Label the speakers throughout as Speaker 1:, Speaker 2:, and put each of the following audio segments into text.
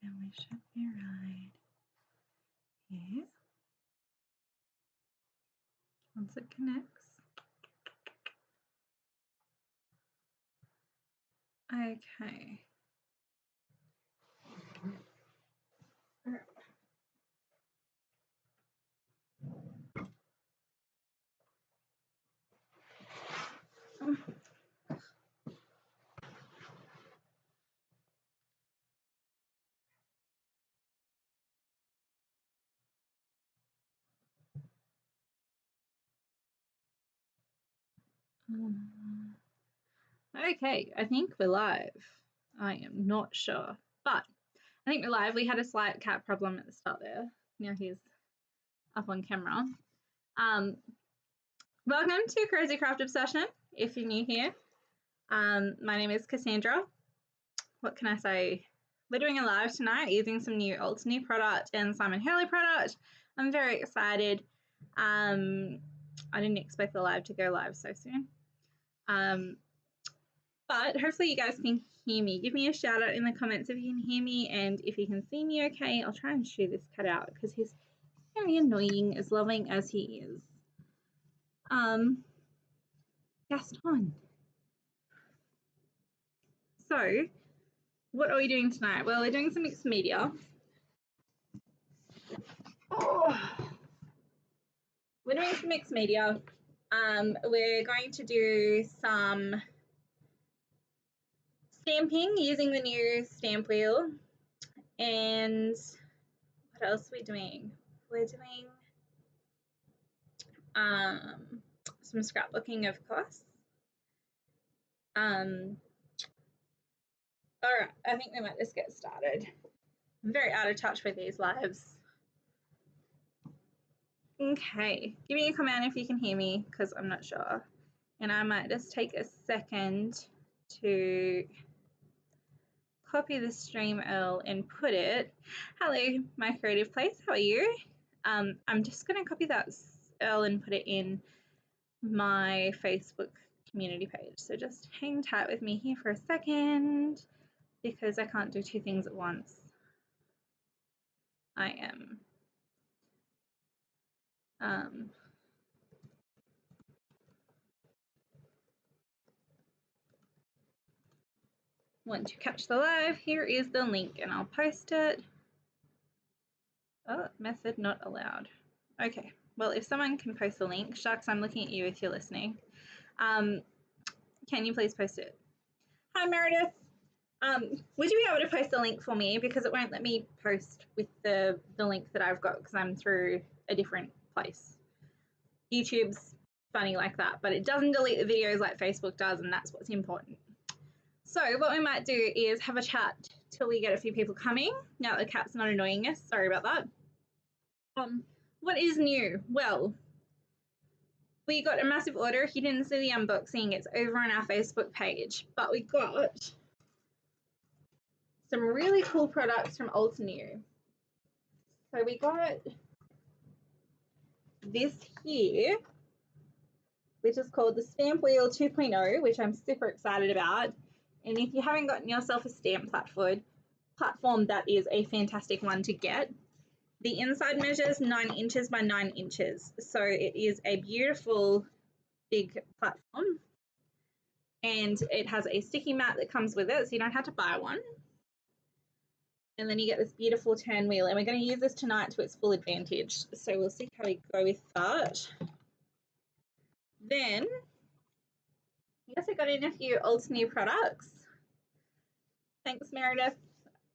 Speaker 1: And we should be right here. Once it connects. Okay. Okay, I think we're live. I am not sure, but I think we're live. We had a slight cat problem at the start there. Now he's up on camera. Welcome to Crazy Craft Obsession. If you're new here, my name is Cassandra. What can I say? We're doing a live tonight using some new Ultini product and Simon Hurley product. I'm very excited. I didn't expect the live to go live so soon. But hopefully you guys can hear me. Give me a shout out in the comments if you can hear me, and if you can see me okay. I'll try and shoo this cat out because he's very annoying, as loving as he is. Gaston. So, what are we doing tonight? Well, we're doing some mixed media. We're doing some mixed media. We're going to do some stamping using the new stamp wheel. And what else are we doing? We're doing some scrapbooking, of course. All right, I think we might just get started. I'm very out of touch with these lives. Okay, give me a comment if you can hear me because I'm not sure. And I might just take a second to copy the stream URL and put it. Hello, my creative place, how are you? I'm just going to copy that URL and put it in my Facebook community page. So just hang tight with me here for a second because I can't do two things at once. I am want to catch the live. Here is the link and I'll post it. Oh, method not allowed. Okay, well, if someone can post the link, Shucks, I'm looking at you if you're listening. Can you please post it? Hi, Meredith. Would you be able to post the link for me because it won't let me post with the link that I've got because I'm through a different place. YouTube's funny like that, but it doesn't delete the videos like Facebook does, and that's what's important. So what we might do is have a chat till we get a few people coming. Now the cat's not annoying us. Sorry about that. What is new? Well, we got a massive order. If you didn't see the unboxing, it's over on our Facebook page. But we got some really cool products from Ultini. So we got this here, which is called the Stamp Wheel 2.0, which I'm super excited about. And if you haven't gotten yourself a stamp platform, that is a fantastic one to get. The inside measures 9 inches by 9 inches. So it is a beautiful big platform. And it has a sticky mat that comes with it, so you don't have to buy one. And then you get this beautiful turn wheel. And we're going to use this tonight to its full advantage. So we'll see how we go with that. Then we also got in a few Ultini products. Thanks, Meredith.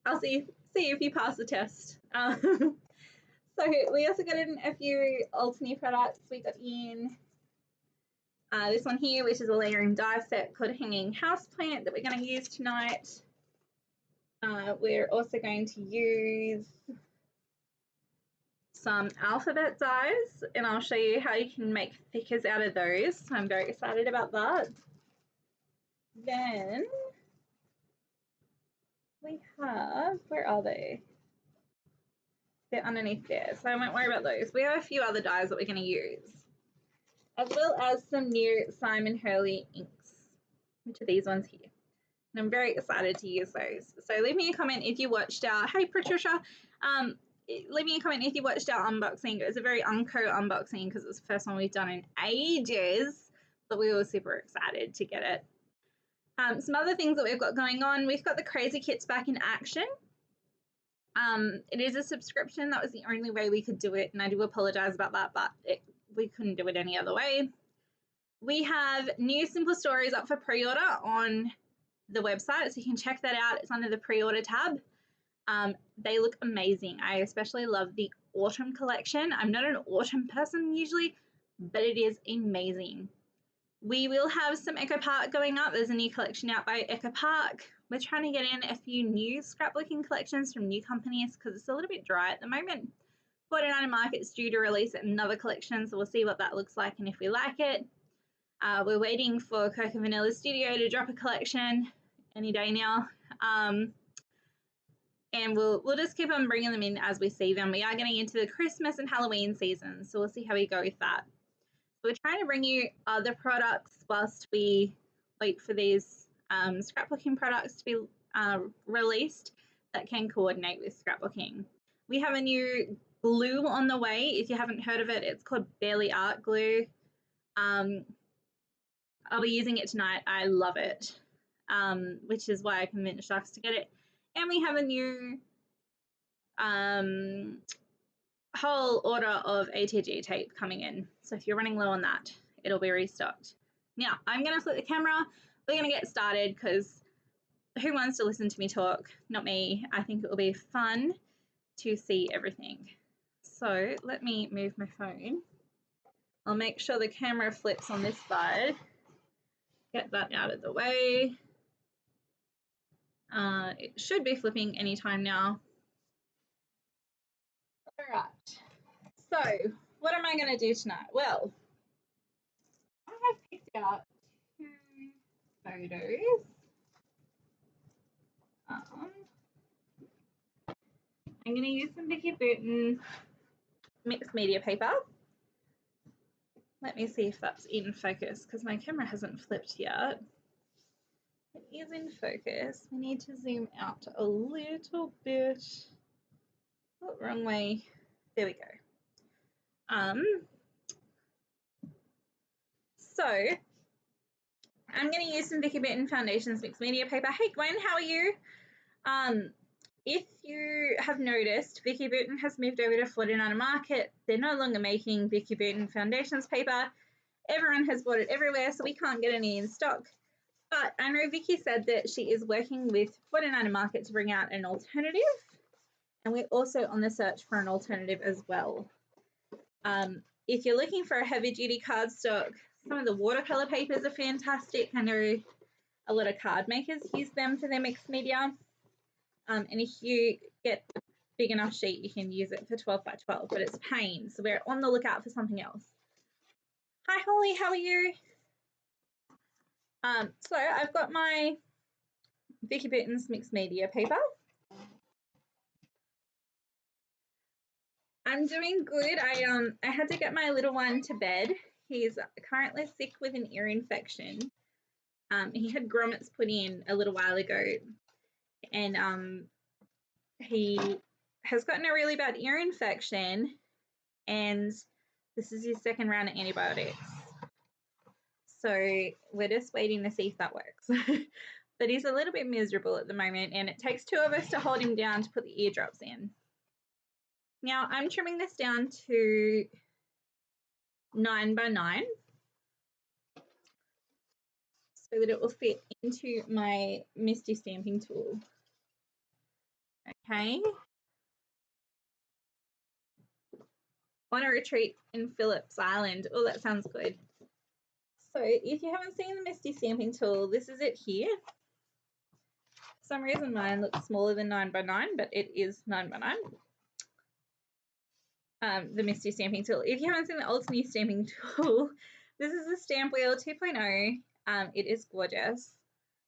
Speaker 1: I'll see if you pass the test. So we also got in a few Ultini products. We got in this one here, which is a layering die set called Hanging Houseplant that we're going to use tonight. We're also going to use some alphabet dies, and I'll show you how you can make thickers out of those. So I'm very excited about that. Then we have, where are they? They're underneath there, so I won't worry about those. We have a few other dies that we're going to use, as well as some new Simon Hurley inks, which are these ones here. And I'm very excited to use those. So leave me a comment if you watched our, hey Patricia, leave me a comment if you watched our unboxing. It was a very unco unboxing because it was the first one we've done in ages, but we were super excited to get it. Some other things that we've got going on, we've got the Crazy Kits back in action. It is a subscription. That was the only way we could do it, and I do apologize about that, but we couldn't do it any other way. We have new Simple Stories up for pre-order on the website, so you can check that out. It's under the pre-order tab. They look amazing. I especially love the autumn collection. I'm not an autumn person usually, but it is amazing. We will have some Echo Park going up. There's a new collection out by Echo Park. We're trying to get in a few new scrapbooking collections from new companies because it's a little bit dry at the moment. 49 Market's due to release another collection, so we'll see what that looks like and if we like it. We're waiting for Coca Vanilla Studio to drop a collection any day now. And we'll just keep on bringing them in as we see them. We are getting into the Christmas and Halloween season, so we'll see how we go with that. We're trying to bring you other products whilst we wait for these scrapbooking products to be released that can coordinate with scrapbooking. We have a new glue on the way. If you haven't heard of it, it's called Barely Art Glue. I'll be using it tonight. I love it, which is why I convinced Sharks to get it. And we have a new whole order of ATG tape coming in. So if you're running low on that, it'll be restocked. Now, I'm going to flip the camera. We're going to get started because who wants to listen to me talk? Not me. I think it will be fun to see everything. So let me move my phone. I'll make sure the camera flips on this side. Get that out of the way. It should be flipping anytime now. All right. So what am I going to do tonight? Well, I have picked out 2 photos. I'm going to use some Vicky Burton mixed media paper. Let me see if that's in focus because my camera hasn't flipped yet. It is in focus. We need to zoom out a little bit. Oh, wrong way. There we go. So I'm going to use some Vicky Burton Foundations mixed media paper. Hey Gwen, how are you? If you have noticed, Vicky Burton has moved over to 49 Market. They're no longer making Vicky Burton Foundations paper. Everyone has bought it everywhere, so we can't get any in stock. But I know Vicky said that she is working with 49 Market to bring out an alternative, and we're also on the search for an alternative as well. If you're looking for a heavy-duty cardstock, some of the watercolor papers are fantastic. I know a lot of card makers use them for their mixed media. And if you get a big enough sheet, you can use it for 12 by 12, but it's pain. So we're on the lookout for something else. Hi, Holly, how are you? So I've got my Vicky Burton's mixed media paper. I'm doing good. I had to get my little one to bed. He's currently sick with an ear infection. He had grommets put in a little while ago, and he has gotten a really bad ear infection, and this is his 2nd round of antibiotics. So we're just waiting to see if that works. But he's a little bit miserable at the moment, and it takes 2 of us to hold him down to put the eardrops in. Now I'm trimming this down to 9 by 9 so that it will fit into my Misty stamping tool. Okay. On a retreat in Phillips Island. Oh, that sounds good. So if you haven't seen the Misty stamping tool, this is it here. For some reason mine looks smaller than 9 by 9, but it is 9 by 9. The Misty stamping tool. If you haven't seen the old Misty stamping tool, this is the Stamp Wheel 2.0. It is gorgeous.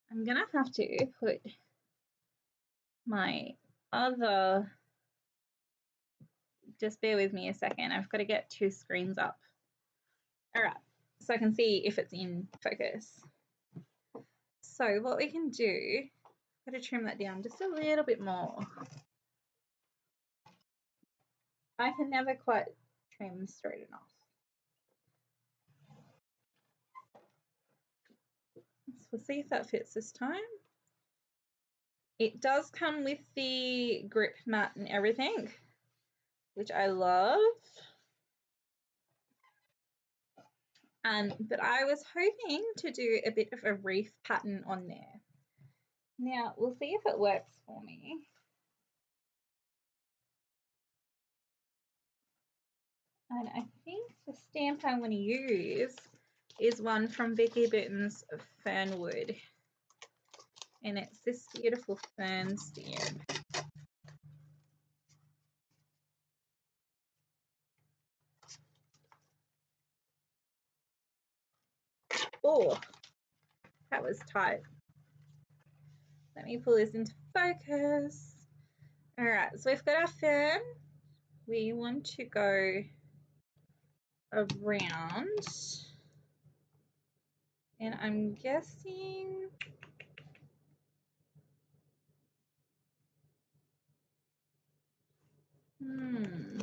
Speaker 1: I'm gonna have to put my other, just bear with me a second. I've got to get 2 screens up. All right, so I can see if it's in focus. So what we can do, got to trim that down just a little bit more. I can never quite trim straight enough. So we'll see if that fits this time. It does come with the grip mat and everything, which I love. But I was hoping to do a bit of a reef pattern on there. Now, we'll see if it works for me. And I think the stamp I want to use is one from Vicky Burton's Fernwood. And it's this beautiful fern stamp. Oh, that was tight. Let me pull this into focus. All right, so we've got our fern. We want to go around, and I'm guessing I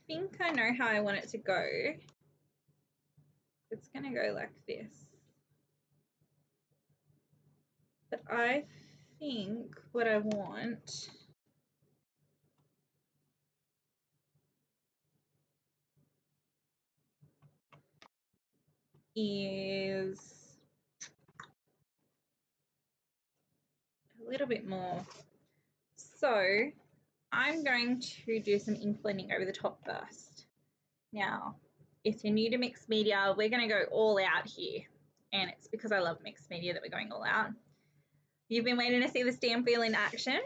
Speaker 1: think I know how I want it to go. It's gonna go like this. But I think what I want is a little bit more. So I'm going to do some ink blending over the top first. Now, if you're new to mixed media, we're going to go all out here. And it's because I love mixed media that we're going all out. You've been waiting to see the stamp wheel in action.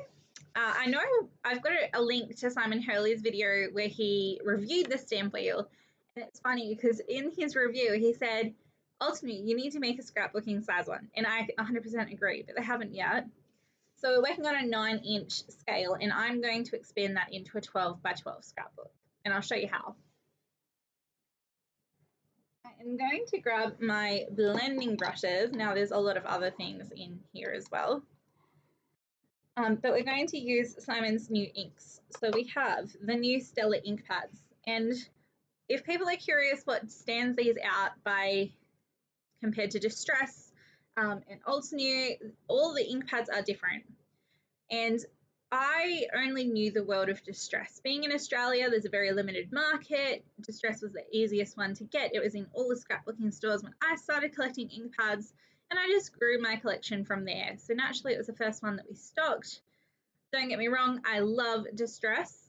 Speaker 1: I know I've got a link to Simon Hurley's video where he reviewed the stamp wheel. And it's funny because in his review, he said, ultimately, you need to make a scrapbooking size one. And I 100% agree, but they haven't yet. So we're working on a 9-inch scale, and I'm going to expand that into a 12 by 12 scrapbook. And I'll show you how. I'm going to grab my blending brushes. Now there's a lot of other things in here as well. But we're going to use Simon's new inks. So we have the new Stella ink pads. And if people are curious what stands these out by compared to Distress and Old's New, all the ink pads are different. And I only knew the world of Distress. Being in Australia, there's a very limited market. Distress was the easiest one to get. It was in all the scrapbooking stores when I started collecting ink pads, and I just grew my collection from there. So naturally, it was the first one that we stocked. Don't get me wrong, I love Distress.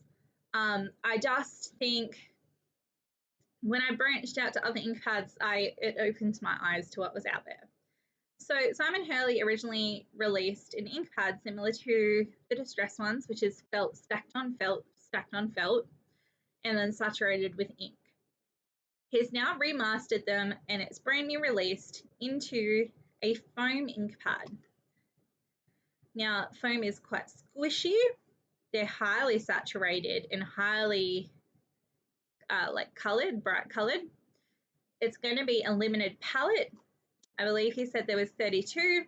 Speaker 1: I just think when I branched out to other ink pads, it opened my eyes to what was out there. So Simon Hurley originally released an ink pad similar to the Distress ones, which is felt stacked on felt, and then saturated with ink. He's now remastered them, and it's brand new released into a foam ink pad. Now, foam is quite squishy. They're highly saturated and highly bright colored. It's going to be a limited palette. I believe he said there was 32.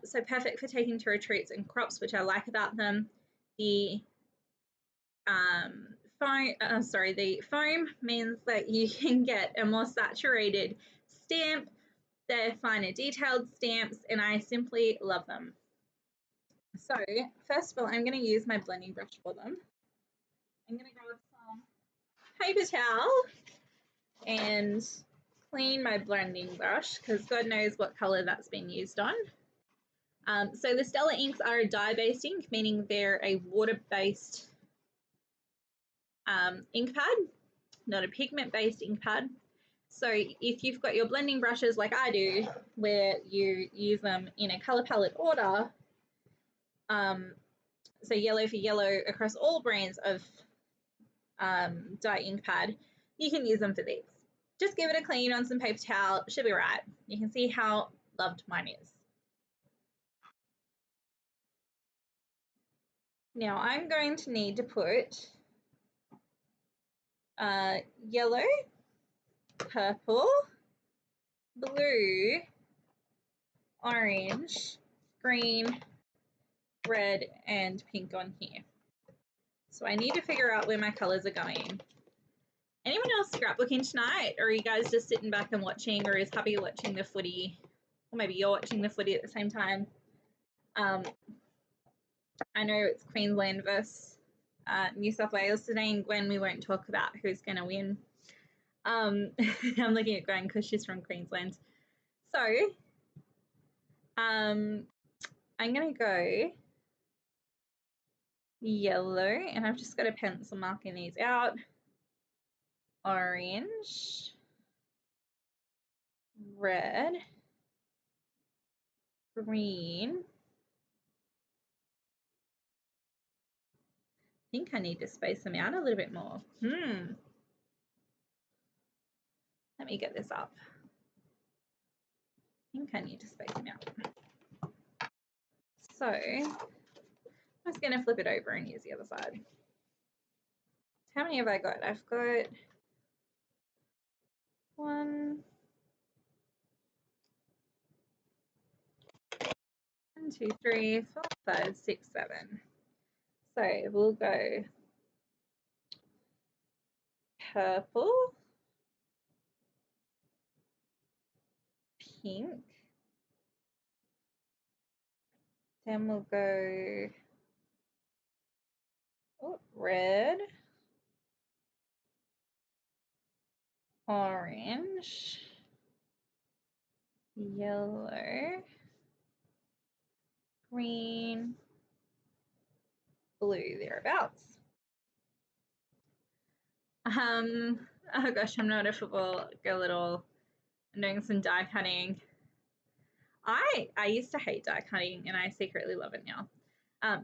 Speaker 1: So perfect for taking to retreats and crops, which I like about them. The foam means that you can get a more saturated stamp. They're finer detailed stamps, and I simply love them. So first of all, I'm going to use my blending brush for them. I'm going to grab some paper towel and clean my blending brush because God knows what color that's been used on. So the Stella inks are a dye-based ink, meaning they're a water-based ink pad, not a pigment-based ink pad. So if you've got your blending brushes like I do, where you use them in a color palette order, so yellow for yellow across all brands of dye ink pad, you can use them for these. Just give it a clean on some paper towel, should be right. You can see how loved mine is. Now I'm going to need to put yellow, purple, blue, orange, green, red, and pink on here. So I need to figure out where my colors are going. Anyone else scrapbooking tonight? Or are you guys just sitting back and watching, or is hubby watching the footy? Or maybe you're watching the footy at the same time. I know it's Queensland versus New South Wales today, and Gwen, we won't talk about who's going to win. I'm looking at Gwen because she's from Queensland. So I'm going to go yellow, and I've just got a pencil marking these out. Orange, red, green. I think I need to space them out a little bit more. Let me get this up. I think I need to space them out. So I'm just going to flip it over and use the other side. How many have I got? I've got 1, 2, 3, 4, 5, 6, 7. So we'll go purple, pink, then we'll go red, orange, yellow, green, blue, thereabouts. Oh gosh, I'm not a football girl at all. I'm doing some die cutting. I used to hate die cutting, and I secretly love it now.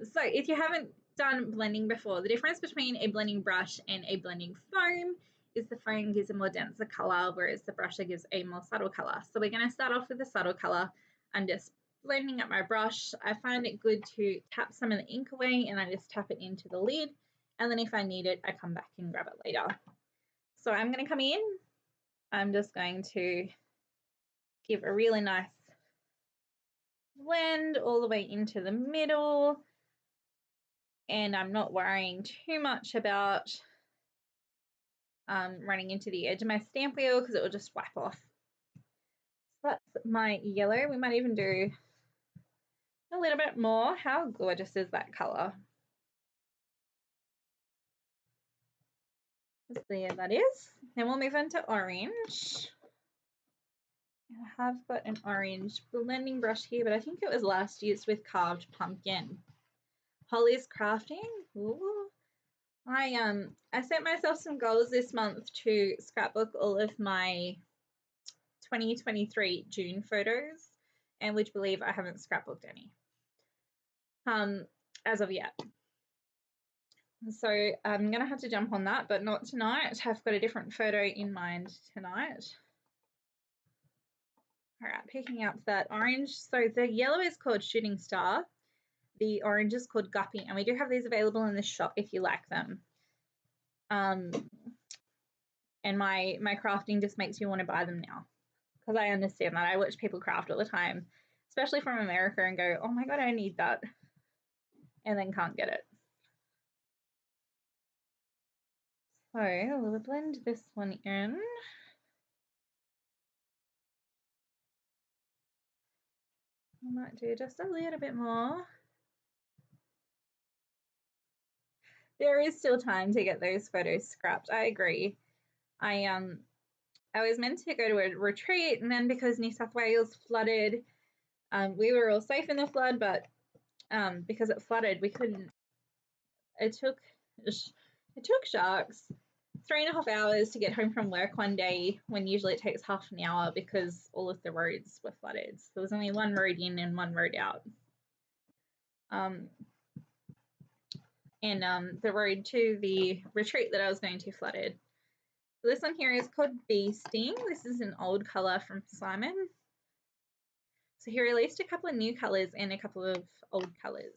Speaker 1: So if you haven't done blending before, the difference between a blending brush and a blending foam is the foam gives a more denser color, whereas the brush gives a more subtle color. So we're going to start off with the subtle color. I'm just blending up my brush. I find it good to tap some of the ink away, and I just tap it into the lid. And then if I need it, I come back and grab it later. So I'm going to come in. I'm just going to give a really nice blend all the way into the middle. And I'm not worrying too much about running into the edge of my stamp wheel because it will just wipe off. So that's my yellow. We might even do a little bit more. How gorgeous is that color? There that is. Then we'll move on to orange. I have got an orange blending brush here, but I think it was last used with carved pumpkin. Holly's crafting. Ooh. I set myself some goals this month to scrapbook all of my 2023 June photos, and would you believe I haven't scrapbooked any as of yet. So I'm going to have to jump on that, but not tonight. I've got a different photo in mind tonight. All right, picking up that orange. So the yellow is called Shooting Star. The orange is called Guppy, and we do have these available in the shop if you like them. And my crafting just makes me want to buy them now, because I understand that. I watch people craft all the time, especially from America, and go, oh my God, I need that, and then can't get it. So we'll blend this one in. I might do just a little bit more. There is still time to get those photos scrapped. I agree. I was meant to go to a retreat, and then because New South Wales flooded, we were all safe in the flood, but because it flooded, we couldn't. It took sharks 3.5 hours to get home from work one day, when usually it takes half an hour because all of the roads were flooded. So there was only one road in and one road out. The road to the retreat that I was going to flooded. So this one here is called Bee Sting. This is an old color from Simon. So he released a couple of new colors and a couple of old colors.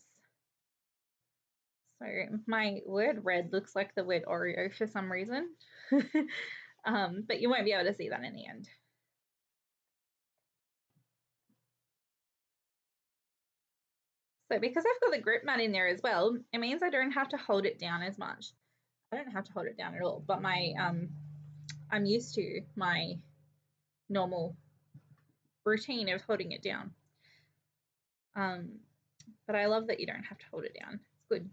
Speaker 1: So my word red looks like the word Oreo for some reason, but you won't be able to see that in the end. So because I've got the grip mat in there as well, it means I don't have to hold it down as much. I don't have to hold it down at all, but my I'm used to my normal routine of holding it down. But I love that you don't have to hold it down. It's good.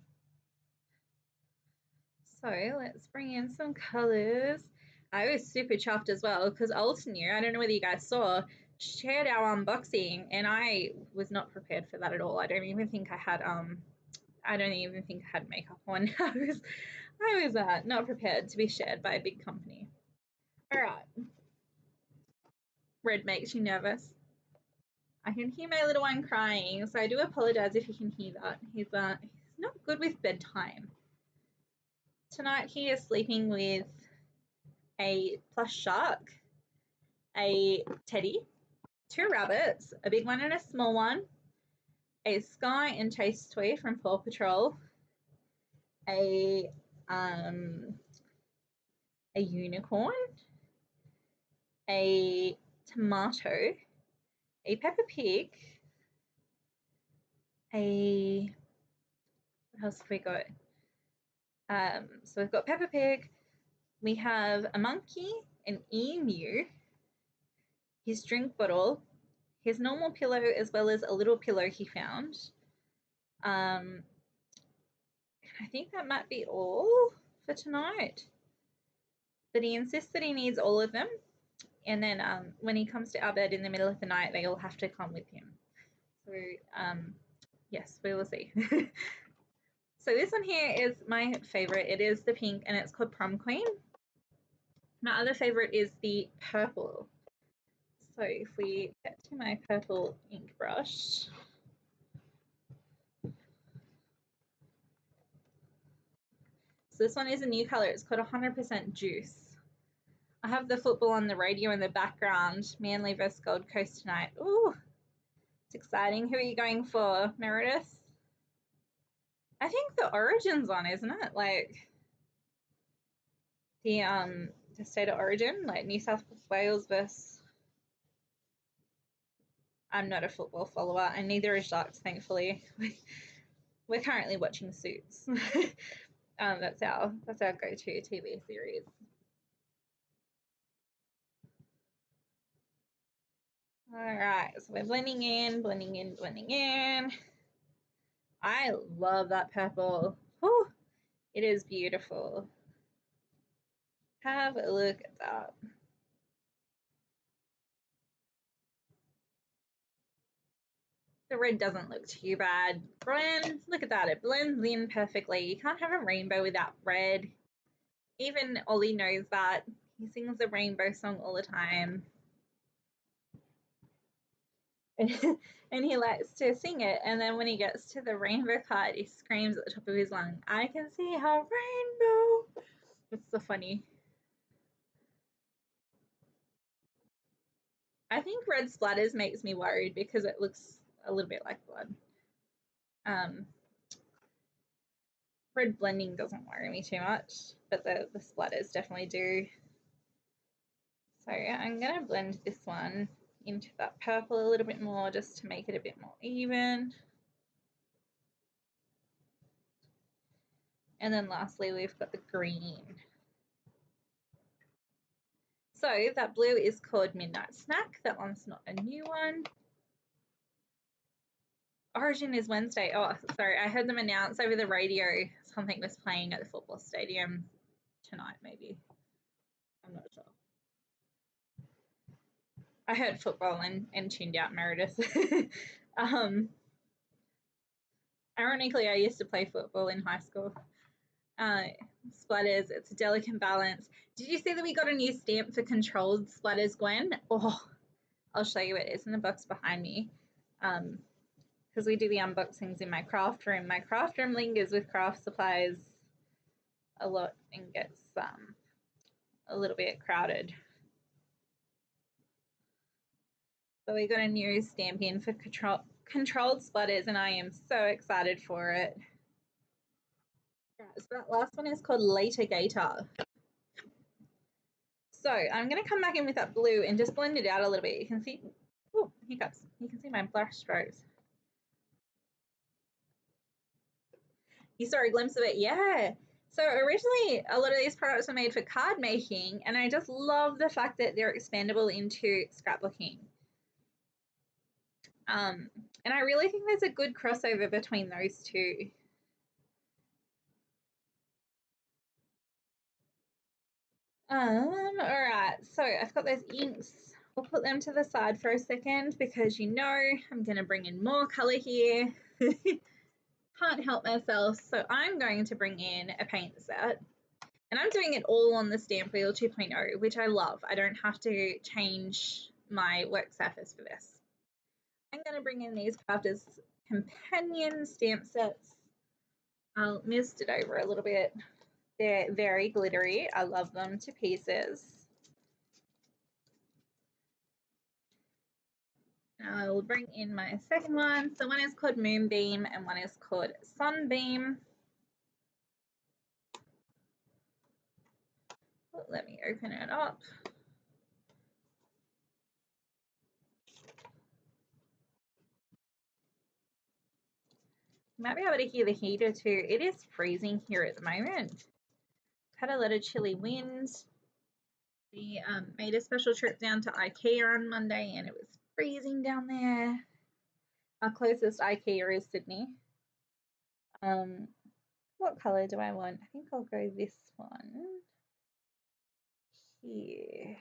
Speaker 1: So let's bring in some colors. I was super chuffed as well because Alton, I don't know whether you guys saw, shared our unboxing, and I was not prepared for that at all. I don't even think I had makeup on. I was not prepared to be shared by a big company. All right. Red makes you nervous. I can hear my little one crying, so I do apologize if you can hear that. He's not good with bedtime. Tonight he is sleeping with a plush shark, a teddy, 2 rabbits, a big one and a small one, a Sky and Chase toy from Paw Patrol, a unicorn, a tomato, a Peppa Pig, what else have we got? So we've got Peppa Pig, we have a monkey, an emu, his drink bottle, his normal pillow, as well as a little pillow he found. I think that might be all for tonight. But he insists that he needs all of them. And then when he comes to our bed in the middle of the night, they all have to come with him. So yes, we will see. So this one here is my favorite. It is the pink and it's called Prom Queen. My other favorite is the purple. So if we get to my purple ink brush, so this one is a new color. It's called 100% Juice. I have the football on the radio in the background. Manly vs Gold Coast tonight. Ooh, it's exciting. Who are you going for, Meredith? I think the Origin's on, isn't it? Like the state of origin, like New South Wales versus. I'm not a football follower, and neither is Sharks, thankfully. We're currently watching Suits. That's our go-to TV series. All right, so we're blending in, blending in, blending in. I love that purple. Whew, it is beautiful. Have a look at that. The red doesn't look too bad. Blend, look at that, it blends in perfectly. You can't have a rainbow without red. Even Ollie knows that. He sings the rainbow song all the time. And he likes to sing it, and then when he gets to the rainbow part, he screams at the top of his lung, "I can see a rainbow." It's so funny. I think red splatters makes me worried because it looks a little bit like blood. Red blending doesn't worry me too much, but the splatters definitely do. So I'm going to blend this one into that purple a little bit more just to make it a bit more even. And then lastly, we've got the green. So that blue is called Midnight Snack. That one's not a new one. Origin is Wednesday. Oh, sorry, I heard them announce over the radio something was playing at the football stadium tonight, maybe. I'm not sure. I heard football and tuned out Meredith. Ironically, I used to play football in high school. Splatters, it's a delicate balance. Did you see that we got a new stamp for controlled splatters, Gwen? Oh, I'll show you it. It's in the box behind me. Because we do the unboxings in my craft room. My craft room lingers with craft supplies a lot and gets a little bit crowded. So we got a new stamp in for controlled splatters, and I am so excited for it. So that last one is called Later Gator. So I'm going to come back in with that blue and just blend it out a little bit. You can see, oh, hiccups. You can see my brush strokes. You saw a glimpse of it? Yeah. So originally, a lot of these products were made for card making, and I just love the fact that they're expandable into scrapbooking. And I really think there's a good crossover between those two. All right, so I've got those inks. We'll put them to the side for a second because you know I'm going to bring in more color here. Can't help myself. So I'm going to bring in a paint set. And I'm doing it all on the Stamp Wheel 2.0, which I love. I don't have to change my work surface for this. I'm going to bring in these Crafters Companion stamp sets. I'll mist it over a little bit. They're very glittery. I love them to pieces. I'll bring in my second one. So one is called Moonbeam and one is called Sunbeam. Let me open it up. You might be able to hear the heater too. It is freezing here at the moment. Had a lot of chilly winds. We made a special trip down to IKEA on Monday and it was freezing down there. Our closest IKEA is Sydney. What colour do I want? I think I'll go this one here.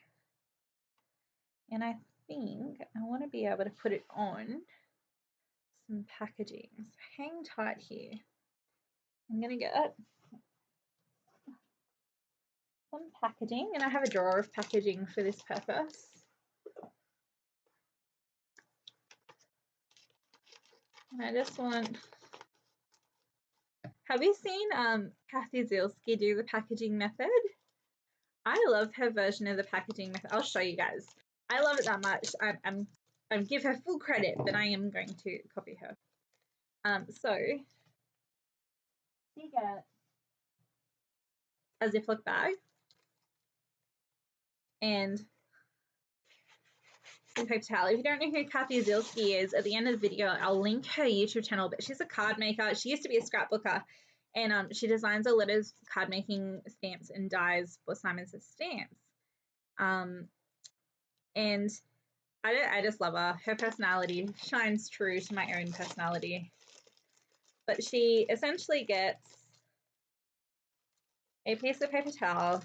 Speaker 1: And I think I want to be able to put it on some packaging. So hang tight here. I'm going to get some packaging, and I have a drawer of packaging for this purpose. And I just want, have you seen Kathy Zielski do the packaging method? I love her version of the packaging method. I'll show you guys. I love it that much. I give her full credit, but I am going to copy her. So you get a Ziploc bag and some paper towel. If you don't know who Kathy Zielski is, at the end of the video, I'll link her YouTube channel, but she's a card maker. She used to be a scrapbooker, and she designs a lot of card making stamps and dies for Simon Says Stamps. And I just love her. Her personality shines true to my own personality. But she essentially gets a piece of paper towel,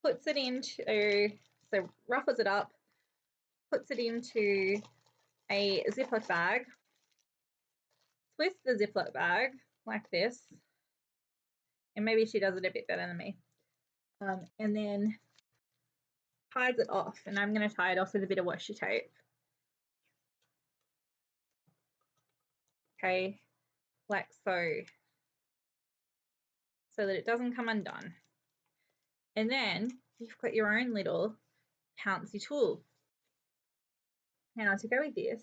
Speaker 1: puts it into, so ruffles it up, puts it into a Ziploc bag, twists the Ziploc bag like this, and maybe she does it a bit better than me, and then ties it off, and I'm going to tie it off with a bit of washi tape. Okay, like so that it doesn't come undone. And then you've got your own little pouncy tool. Now to go with this,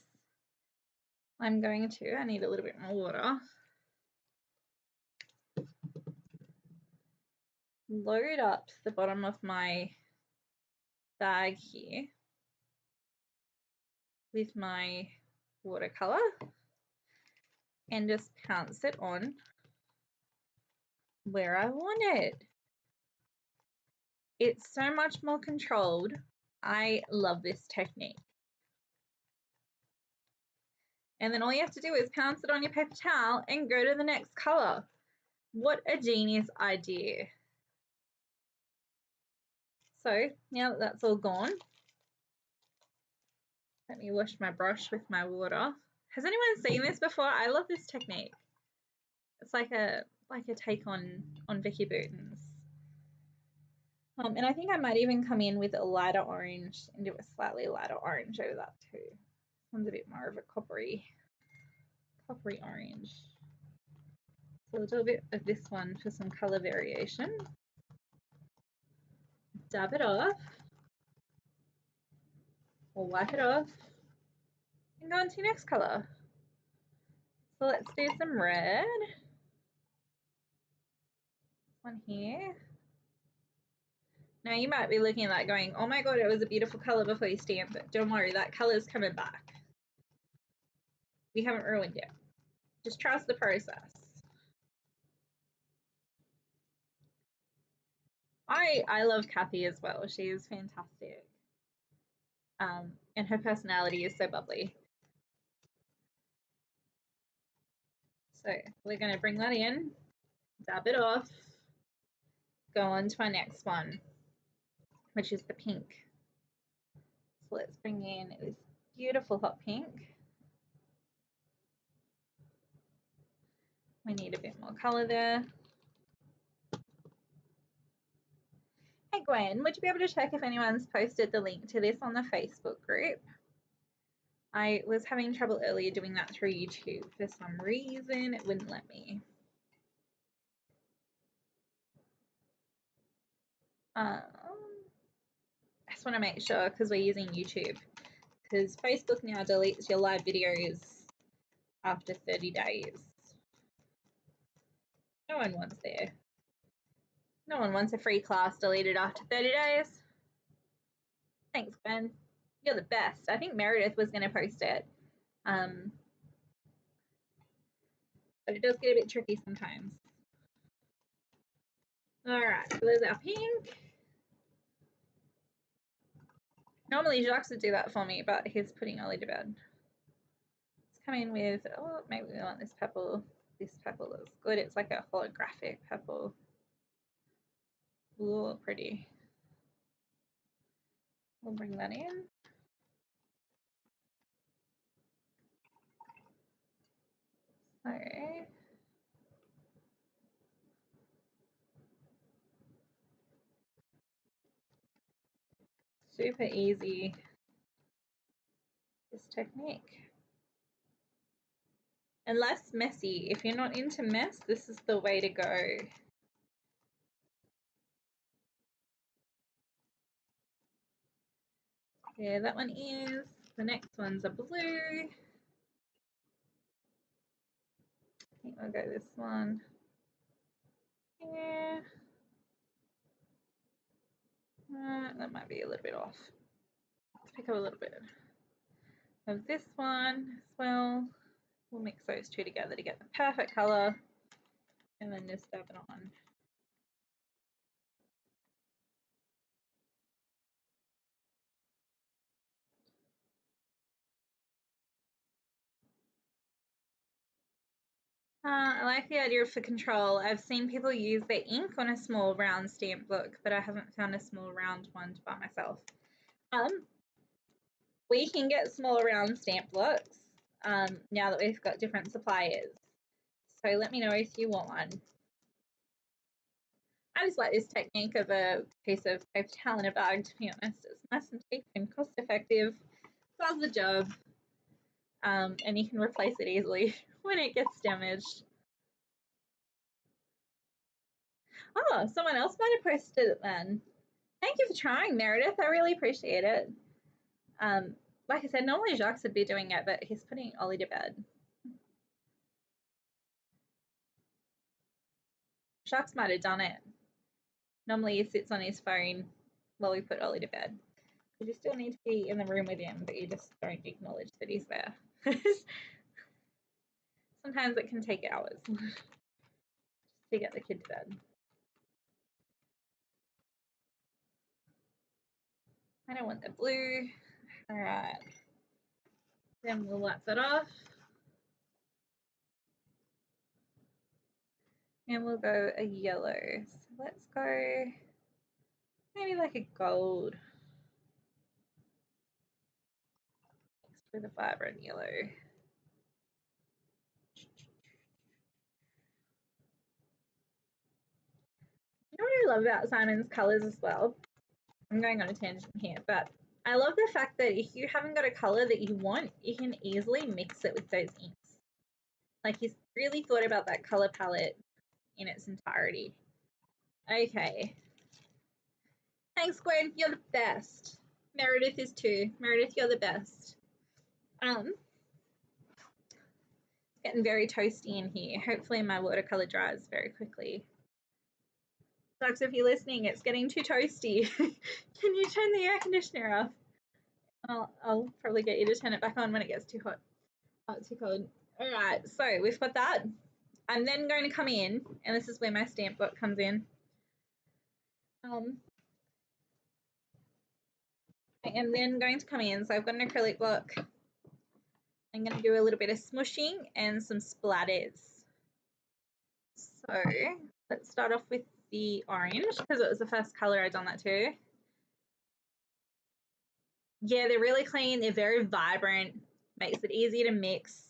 Speaker 1: I need a little bit more water. Load up the bottom of my bag here with my watercolor and just pounce it on where I want it. It's so much more controlled. I love this technique. And then all you have to do is pounce it on your paper towel and go to the next color. What a genius idea. So now that that's all gone, let me wash my brush with my water. Has anyone seen this before? I love this technique. It's like a take on Vicky Bouton's. And I think I might even come in with a lighter orange and do a slightly lighter orange over that too. This one's a bit more of a coppery orange. So we'll do a bit of this one for some color variation. Dab it off, or wipe it off, and go on to your next color. So let's do some red. This one here. Now you might be looking at that going, oh my god, it was a beautiful color before you stamped it. Don't worry, that color's coming back. We haven't ruined it. Just trust the process. I love Kathy as well. She is fantastic. And her personality is so bubbly. So we're going to bring that in, dab it off, go on to our next one, which is the pink. So let's bring in this beautiful hot pink. We need a bit more color there. Hey Gwen, would you be able to check if anyone's posted the link to this on the Facebook group? I was having trouble earlier doing that through YouTube. For some reason, it wouldn't let me. I just want to make sure because we're using YouTube. Because Facebook now deletes your live videos after 30 days. No one wants there. No one wants a free class deleted after 30 days. Thanks, Gwen. You're the best. I think Meredith was going to post it. But it does get a bit tricky sometimes. Alright, so there's our pink. Normally Jacques would do that for me, but he's putting Ollie to bed. Let's come in with, oh, maybe we want this purple. This purple looks good. It's like a holographic purple. Ooh, pretty. We'll bring that in. So, super easy, this technique. And less messy. If you're not into mess, this is the way to go. Yeah, that one is. The next one's a blue. I think I'll go this one. Yeah. That might be a little bit off. Let's pick up a little bit of this one as well. We'll mix those two together to get the perfect color and then just dab it on. I like the idea for control. I've seen people use their ink on a small round stamp book, but I haven't found a small round one to buy myself. We can get small round stamp blocks now that we've got different suppliers. So let me know if you want one. I just like this technique of a piece of paper towel in a bag, to be honest. It's nice and cheap and cost effective, does the job, and you can replace it easily when it gets damaged. Oh, someone else might have posted it then. Thank you for trying, Meredith. I really appreciate it. Like I said, normally Jacques would be doing it, but he's putting Ollie to bed. Jacques might have done it. Normally he sits on his phone while we put Ollie to bed. You still need to be in the room with him, but you just don't acknowledge that he's there. Sometimes it can take hours just to get the kid to bed. I don't want the blue. All right. Then we'll wipe that off. And we'll go a yellow. So let's go maybe like a gold. Mixed with a vibrant yellow. You know what I love about Simon's colours as well? I'm going on a tangent here, but I love the fact that if you haven't got a colour that you want, you can easily mix it with those inks. Like he's really thought about that colour palette in its entirety. Okay. Thanks, Gwen. You're the best. Meredith is too. Meredith, you're the best. It's getting very toasty in here. Hopefully my watercolor dries very quickly. Sucks if you're listening, it's getting too toasty. Can you turn the air conditioner off? I'll probably get you to turn it back on when it gets too hot. Oh, too cold. All right, so we've got that. I'm then going to come in, and this is where my stamp book comes in. I am then going to come in, so I've got an acrylic block. I'm going to do a little bit of smushing and some splatters. So let's start off with the orange because it was the first color I'd done that to. Yeah, they're really clean. They're very vibrant. Makes it easy to mix.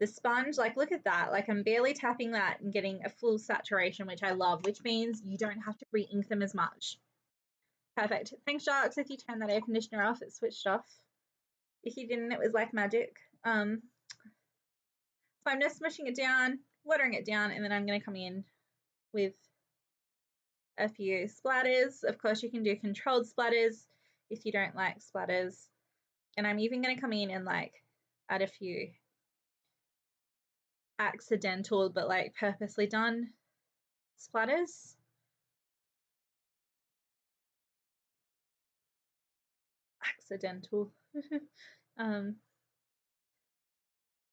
Speaker 1: The sponge, like, look at that. Like, I'm barely tapping that and getting a full saturation, which I love, which means you don't have to re-ink them as much. Perfect. Thanks, Sharks. If you turn that air conditioner off, it switched off. If you didn't, it was like magic. So I'm just smushing it down, watering it down, and then I'm going to come in with a few splatters. Of course, you can do controlled splatters if you don't like splatters. And I'm even going to come in and like add a few accidental but like purposely done splatters. Accidental. And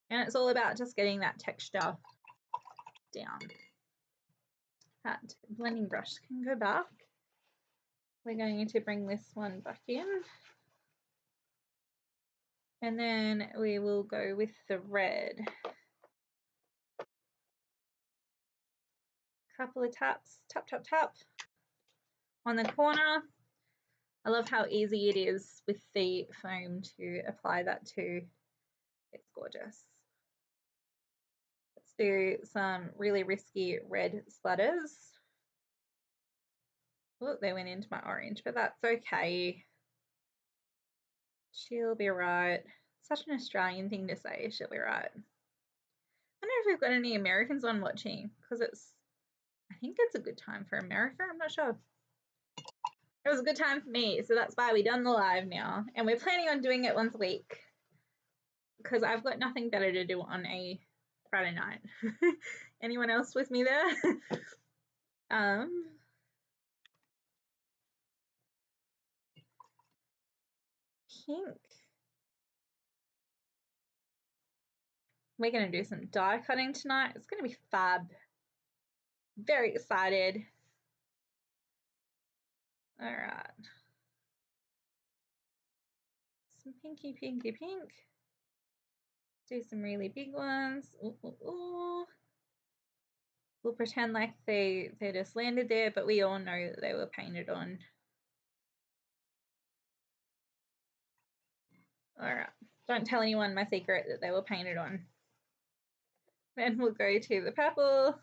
Speaker 1: it's all about just getting that texture down. That blending brush can go back. We're going to bring this one back in. And then we will go with the red. Couple of taps, tap, tap, tap on the corner. I love how easy it is with the foam to apply that to. It's gorgeous. Let's do some really risky red splatters. Oh, they went into my orange, but that's okay. She'll be right. Such an Australian thing to say, she'll be right. I wonder if we've got any Americans on watching, because I think it's a good time for America. I'm not sure. It was a good time for me, so that's why we done the live now. And we're planning on doing it once a week, because I've got nothing better to do on a Friday night. Anyone else with me there? Pink. We're going to do some die cutting tonight. It's going to be fab. Very excited. All right. Some pinky, pinky, pink. Do some really big ones. Ooh, ooh, ooh. We'll pretend like they just landed there, but we all know that they were painted on. All right. Don't tell anyone my secret that they were painted on. Then we'll go to the purple.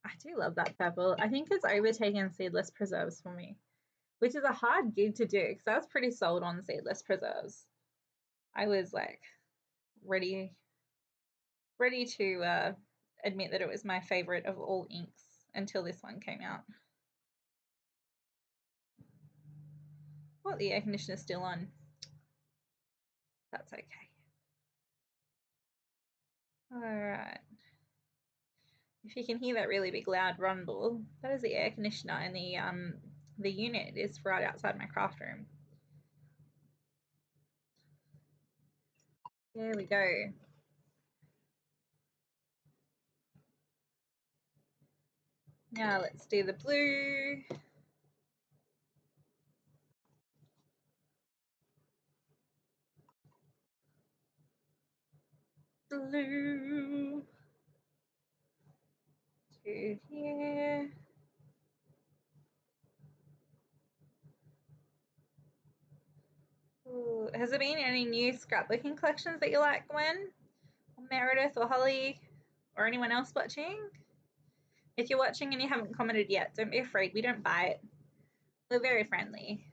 Speaker 1: I do love that purple. I think it's overtaken seedless preserves for me, which is a hard gig to do because I was pretty sold on seedless preserves. I was like ready to admit that it was my favorite of all inks until this one came out. Well, the air conditioner's still on. That's okay. All right. If you can hear that really big loud rumble, that is the air conditioner, and the unit is right outside my craft room. There we go. Now let's do the blue. Blue. To here. Ooh, has there been any new scrapbooking collections that you like, Gwen? Or Meredith or Holly or anyone else watching? If you're watching and you haven't commented yet, don't be afraid. We don't bite. We're very friendly.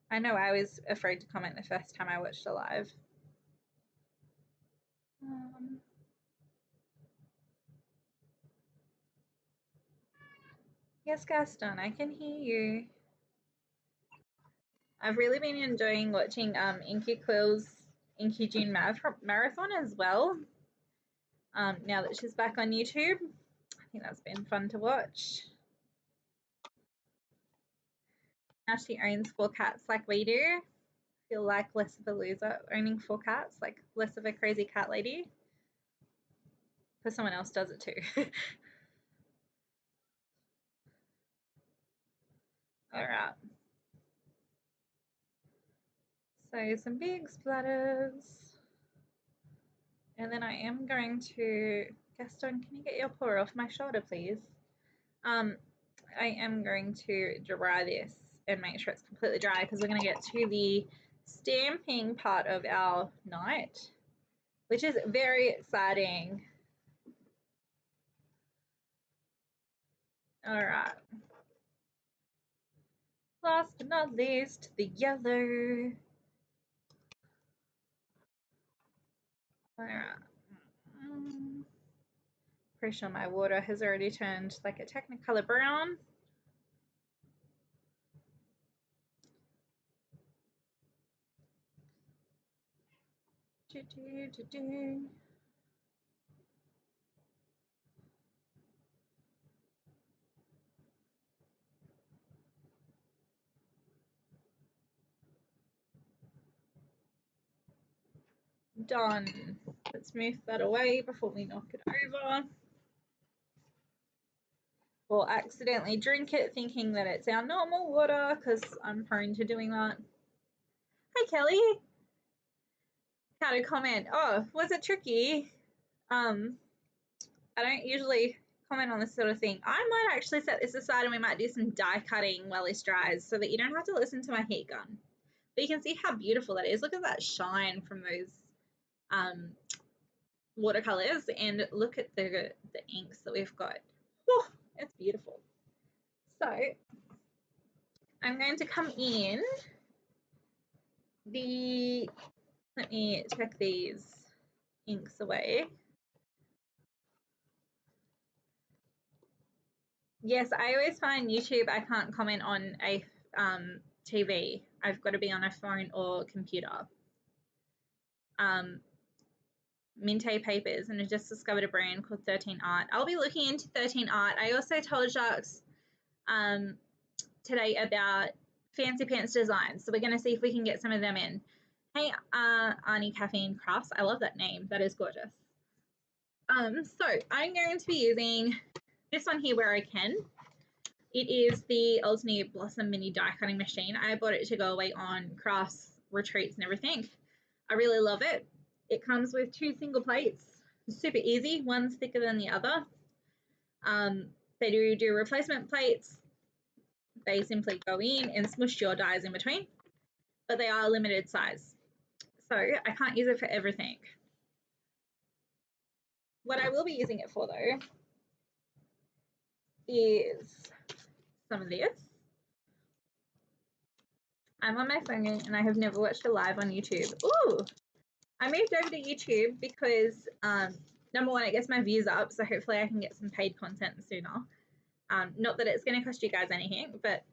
Speaker 1: I know I was afraid to comment the first time I watched a live. Yes, Gaston, I can hear you. I've really been enjoying watching Inky Quill's Inky June Marathon as well. Now that she's back on YouTube, I think that's been fun to watch. Now she owns 4 cats like we do. feel like less of a loser owning 4 cats, like less of a crazy cat lady. Because someone else does it too. All right. So some big splatters. And then I am going to, Gaston, can you get your paw off my shoulder, please? I am going to dry this and make sure it's completely dry because we're going to get to the stamping part of our night, which is very exciting. All right. Last but not least, the yellow. All right. Pretty sure my water has already turned like a Technicolor brown. Done. Let's move that away before we knock it over. Or accidentally drink it thinking that it's our normal water because I'm prone to doing that. Hi, Kelly. How to comment? Oh, was it tricky? I don't usually comment on this sort of thing. I might actually set this aside and we might do some die cutting while this dries so that you don't have to listen to my heat gun. But you can see how beautiful that is. Look at that shine from those watercolors and look at the inks that we've got. Oh, it's beautiful. So I'm going to come in let me check these inks away. Yes, I always find YouTube, I can't comment on a TV. I've got to be on a phone or computer. Minte Papers, and I just discovered a brand called 13 Art. I'll be looking into 13 Art. I also told Jacques today about Fancy Pants designs, so we're going to see if we can get some of them in. Hey, Arnie Caffeine Crafts. I love that name. That is gorgeous. So I'm going to be using this one here where I can. It is the Alternate Blossom mini die cutting machine. I bought it to go away on crafts, retreats and everything. I really love it. It comes with 2 single plates, super easy, one's thicker than the other. They do replacement plates. They simply go in and smush your dies in between, but they are limited size. So I can't use it for everything. What I will be using it for though is some of this. I'm on my phone and I have never watched a live on YouTube. Ooh, I moved over to YouTube because number one, it gets my views up, so hopefully I can get some paid content sooner. Not that it's going to cost you guys anything, but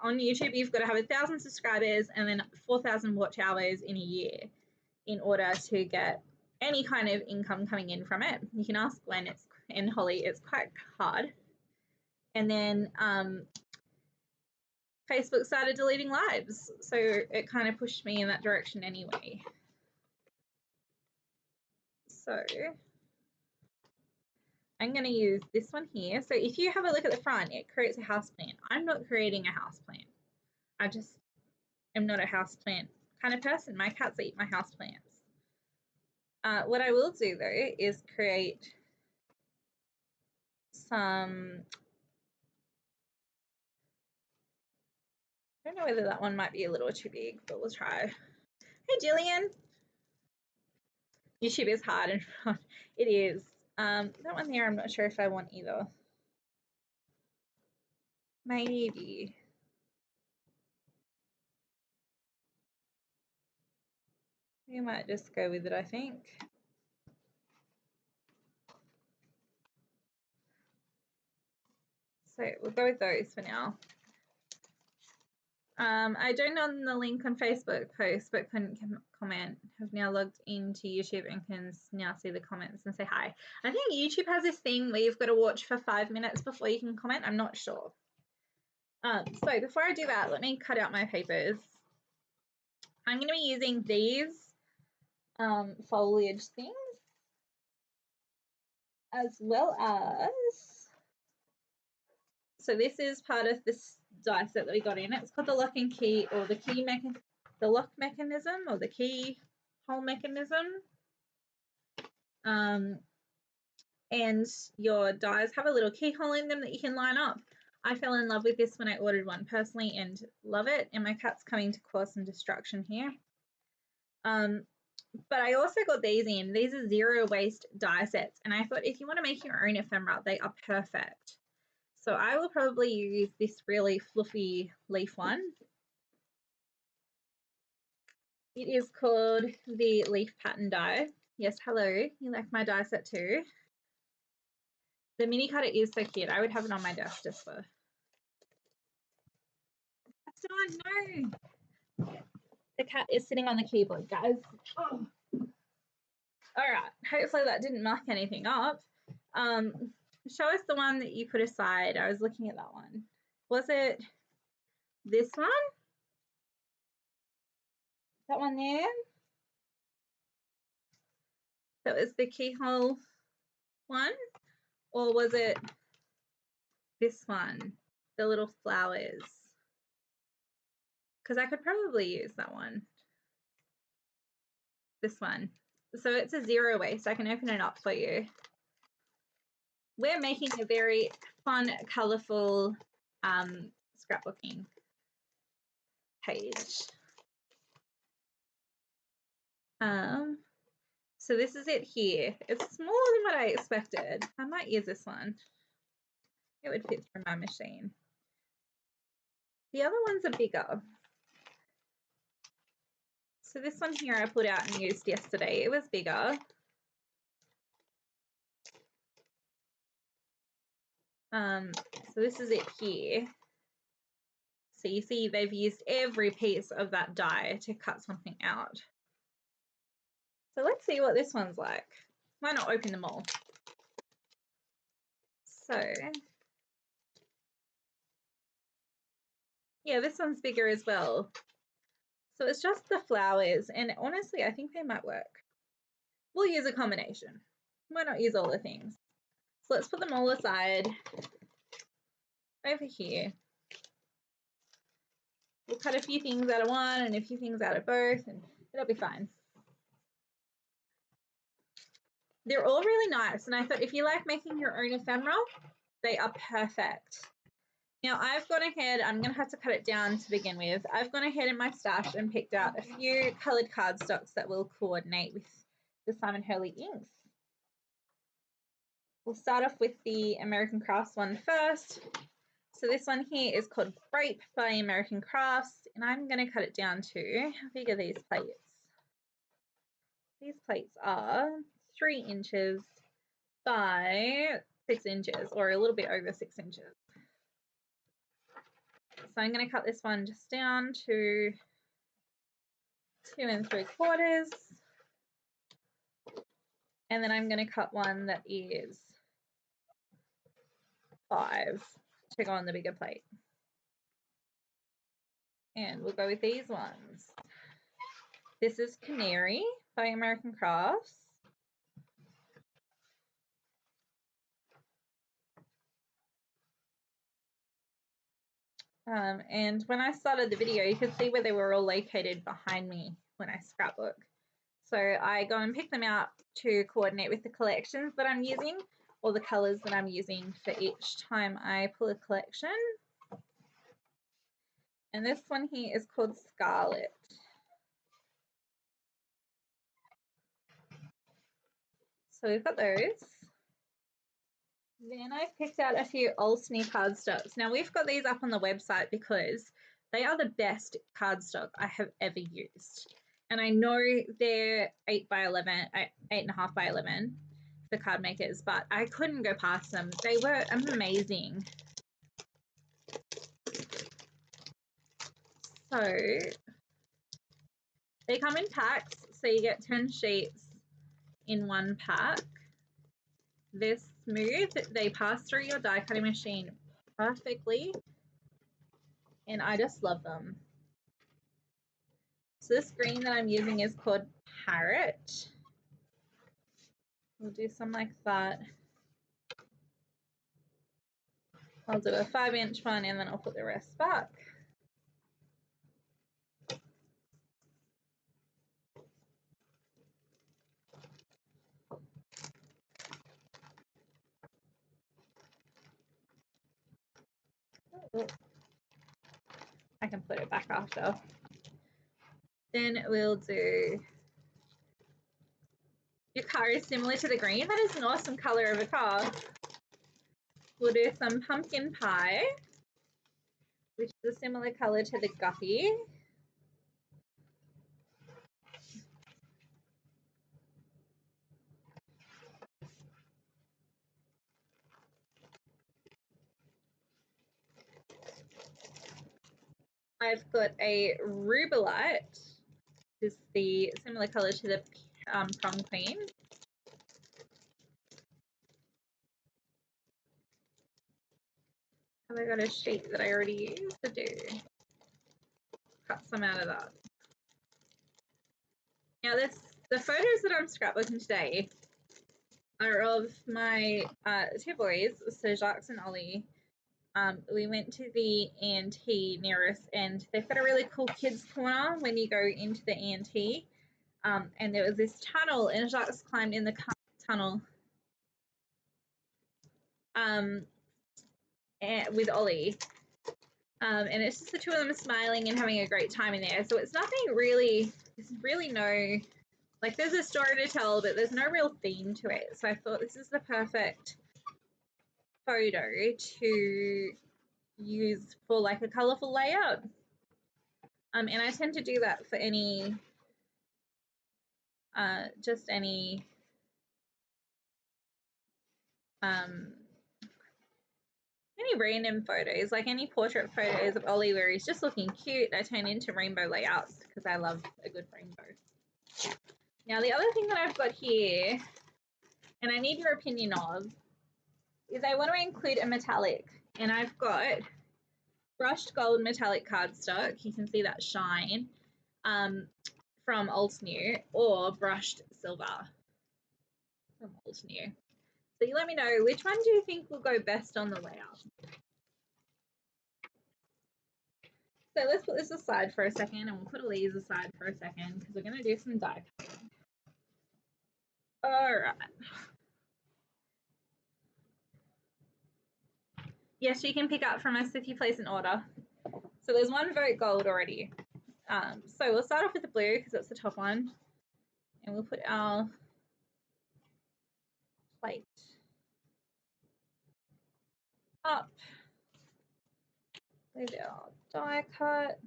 Speaker 1: on YouTube you've got to have 1,000 subscribers and then 4,000 watch hours in a year in order to get any kind of income coming in from it. You can ask Gwen and Holly, it's quite hard. And then Facebook started deleting lives, so it kind of pushed me in that direction anyway. So I'm going to use this one here. So if you have a look at the front, it creates a house plant. I'm not creating a house plant. I just am not a house plant kind of person. My cats eat my house plants. What I will do though is create some, I don't know whether that one might be a little too big, but we'll try. Hey Jillian. YouTube is hard and fun. It is. That one there, I'm not sure if I want either. Maybe. We might just go with it, I think. So we'll go with those for now. I joined on the link on Facebook post, but couldn't comment. Have now logged into YouTube and can now see the comments and say hi. I think YouTube has this thing where you've got to watch for 5 minutes before you can comment. I'm not sure. So before I do that, let me cut out my papers. I'm going to be using these foliage things as well as, so this is part of this die set that we got in. It's called the lock and key, or the lock mechanism, or the key hole mechanism. And your dies have a little keyhole in them that you can line up. I fell in love with this when I ordered one personally and love it. And my cat's coming to cause some destruction here. But I also got these in. These are zero waste die sets. And I thought if you want to make your own ephemera, they are perfect. So I will probably use this really fluffy leaf one. It is called the leaf pattern die. Yes, hello. You like my die set too? The mini cutter is so cute. I would have it on my desk just for... No. The cat is sitting on the keyboard, guys. Oh. All right. Hopefully that didn't muck anything up. Show us the one that you put aside. I was looking at that one. Was it this one? That one there? That was the keyhole one? Or was it this one? The little flowers? Because I could probably use that one. This one. So it's a zero waste. I can open it up for you. We're making a very fun, colourful scrapbooking page. So this is it here. It's smaller than what I expected. I might use this one. It would fit through my machine. The other ones are bigger. So this one here I put out and used yesterday. It was bigger. So this is it here. So you see they've used every piece of that die to cut something out. So let's see what this one's like. Why not open them all? So, yeah, this one's bigger as well. So it's just the flowers, and honestly, I think they might work. We'll use a combination. Why not use all the things? So let's put them all aside over here. We'll cut a few things out of one and a few things out of both, and it'll be fine. They're all really nice, and I thought if you like making your own ephemera, they are perfect. Now I've gone ahead, I'm going to have to cut it down to begin with. I've gone ahead in my stash and picked out a few coloured cardstocks that will coordinate with the Simon Hurley inks. We'll start off with the American Crafts one first. So this one here is called Grape by American Crafts, and I'm going to cut it down to, how big are these plates? These plates are 3 inches by 6 inches, or a little bit over 6 inches. So I'm going to cut this one just down to 2 3/4. And then I'm going to cut one that is 5 to go on the bigger plate. And we'll go with these ones. This is Canary by American Crafts. And when I started the video, you could see where they were all located behind me when I scrapbook. So I go and pick them out to coordinate with the collections that I'm using, or the colours that I'm using for each time I pull a collection. And this one here is called Scarlet. So we've got those. Then I've picked out a few Olsney cardstocks. Now we've got these up on the website because they are the best cardstock I have ever used. And I know they're 8 by 11, 8.5 by 11 for card makers, but I couldn't go past them. They were amazing. So they come in packs, so you get 10 sheets in one pack. They're smooth, they pass through your die cutting machine perfectly, and I just love them. So this green that I'm using is called Parrot. We'll do some like that. I'll do a 5-inch one and then I'll put the rest back. Oh, I can put it back after. Then we'll do, your car is similar to the green. That is an awesome color of a car. We'll do some pumpkin pie, which is a similar color to the guppy. I've got a rubellite, which is the similar color to the prom queen. Have I got a sheet that I already used to do? Cut some out of that. Now the photos that I'm scrapbooking today are of my 2 boys, so Jacques and Ollie. We went to the A&T near us, and they've got a really cool kids corner when you go into the A&T. And there was this tunnel, and Jacques climbed in the tunnel with Ollie. And it's just the 2 of them smiling and having a great time in there. So it's nothing really, there's really no, like there's a story to tell, but there's no real theme to it. So I thought this is the perfect photo to use for like a colorful layout. And I tend to do that for any, just any random photos, like any portrait photos of Ollie where he's just looking cute. I turn into rainbow layouts because I love a good rainbow. Now the other thing that I've got here, and I need your opinion of, is I want to include a metallic, and I've got brushed gold metallic cardstock. You can see that shine from Old New, or brushed silver from Old New. So you let me know, which one do you think will go best on the layout? So let's put this aside for a second, and we'll put all these aside for a second because we're going to do some die cutting. All right. Yes, you can pick up from us if you place an order. So there's 1 vote gold already. So we'll start off with the blue because that's the top one, and we'll put our plate up with our die cut,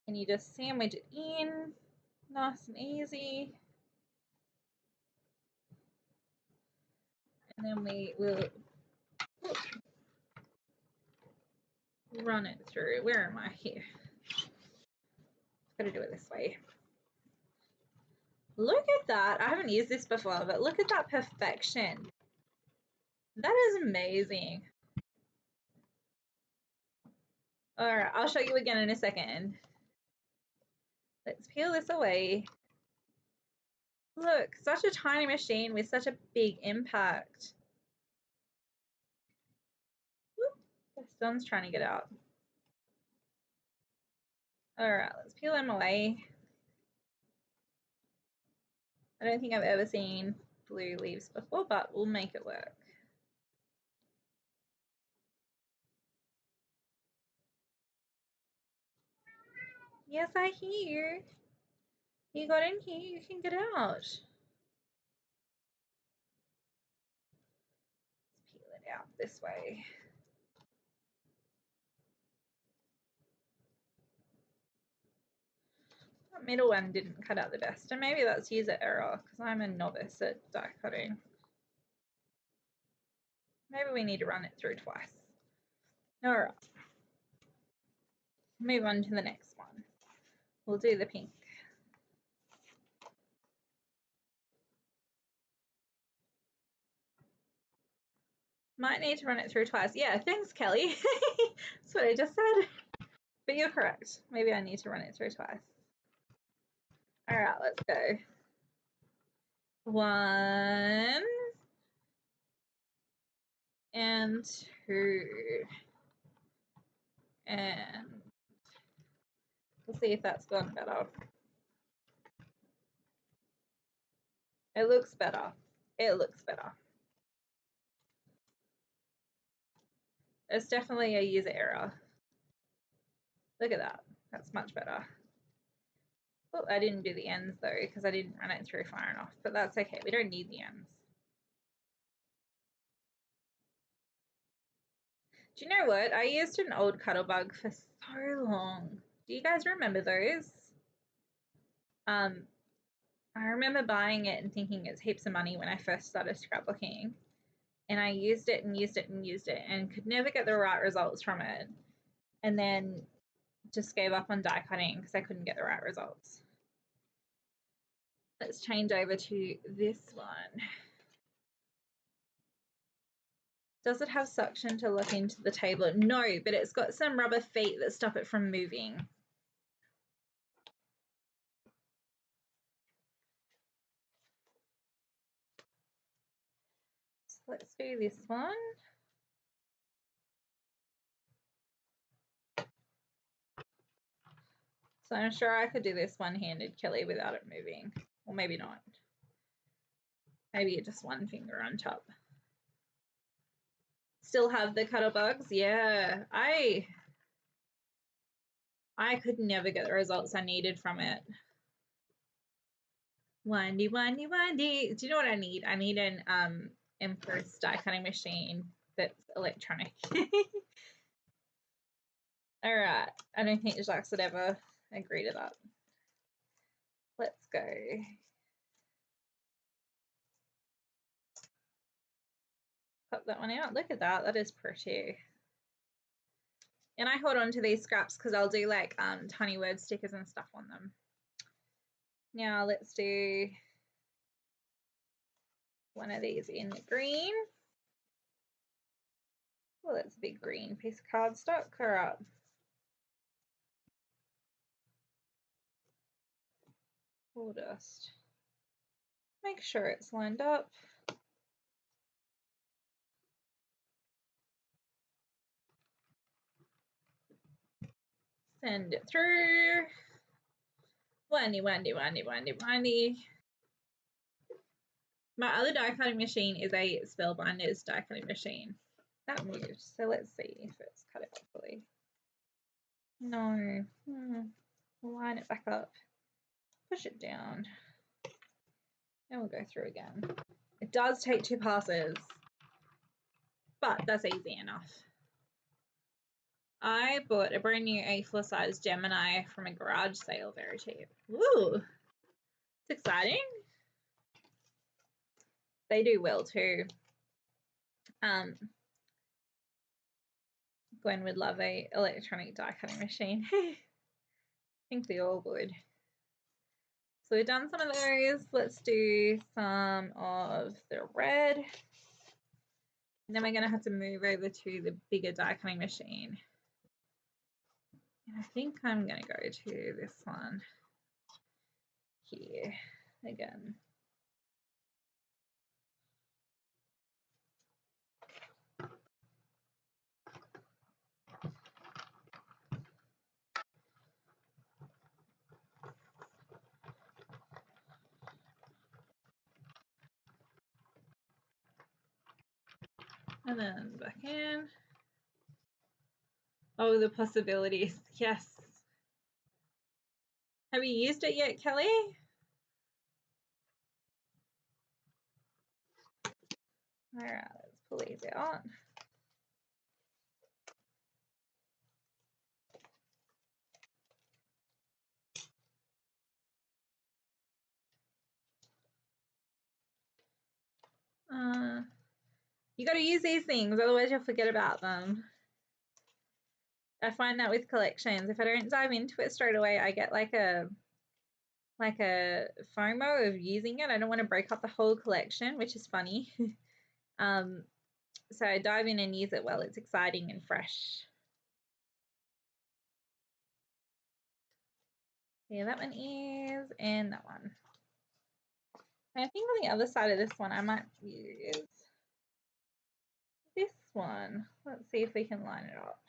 Speaker 1: and you just sandwich it in, nice and easy. And then we will run it through. Where am I here? Got to do it this way. Look at that. I haven't used this before, but look at that perfection. That is amazing. All right, I'll show you again in a second. Let's peel this away. Look, such a tiny machine with such a big impact. Whoop, the sun's trying to get out. All right, let's peel them away. I don't think I've ever seen blue leaves before, but we'll make it work. Yes, I hear. You got in here, you can get out. Let's peel it out this way. That middle one didn't cut out the best, and maybe that's user error because I'm a novice at die cutting. Maybe we need to run it through twice. All right. Move on to the next one. We'll do the pink. Might need to run it through twice. Yeah, thanks, Kelly. That's what I just said. But you're correct. Maybe I need to run it through twice. All right, let's go. 1 and 2. And we'll see if that's gone better. It looks better. It looks better. It's definitely a user error. Look at that. That's much better. Oh, I didn't do the ends though because I didn't run it through far enough, but that's okay. We don't need the ends. Do you know what? I used an old Cuttlebug for so long. Do you guys remember those? I remember buying it and thinking it's heaps of money when I first started scrapbooking. And I used it and used it and used it and could never get the right results from it. And then just gave up on die cutting because I couldn't get the right results. Let's change over to this one. Does it have suction to lock into the table? No, but it's got some rubber feet that stop it from moving. So let's do this one. So I'm sure I could do this one-handed, Kelly, without it moving. Or maybe not. Maybe just one finger on top. Still have the Cuttlebugs? Yeah. I could never get the results I needed from it. Windy, windy, windy. Do you know what I need? I need an Empress die cutting machine that's electronic. All right. I don't think Jacques would ever agree to that. Let's go. Cut that one out. Look at that. That is pretty. And I hold on to these scraps because I'll do like tiny word stickers and stuff on them. Now let's do one of these in the green. Well, that's a big green piece of cardstock. All right. We'll just make sure it's lined up. Send it through. Windy, windy, windy, windy, windy. My other die cutting machine is a Spellbinders die cutting machine. That moved. So let's see if it's cut it properly. No. Line it back up. Push it down. And we'll go through again. It does take 2 passes, but that's easy enough. I bought a brand new A4 size Gemini from a garage sale, very cheap. Ooh, it's exciting. They do well too. Gwen would love a electronic die cutting machine. I think we all would. So we've done some of those. Let's do some of the red. And then we're going to have to move over to the bigger die cutting machine. And I think I'm going to go to this one here again. And then back in. Oh, the possibilities. Yes. Have you used it yet, Kelly? All right, let's pull these out. You got to use these things, otherwise you'll forget about them. I find that with collections, if I don't dive into it straight away, I get like a FOMO of using it. I don't want to break up the whole collection, which is funny. So I dive in and use it while it's exciting and fresh. Yeah, that one is, and that one. And I think on the other side of this one, I might use this one. Let's see if we can line it up.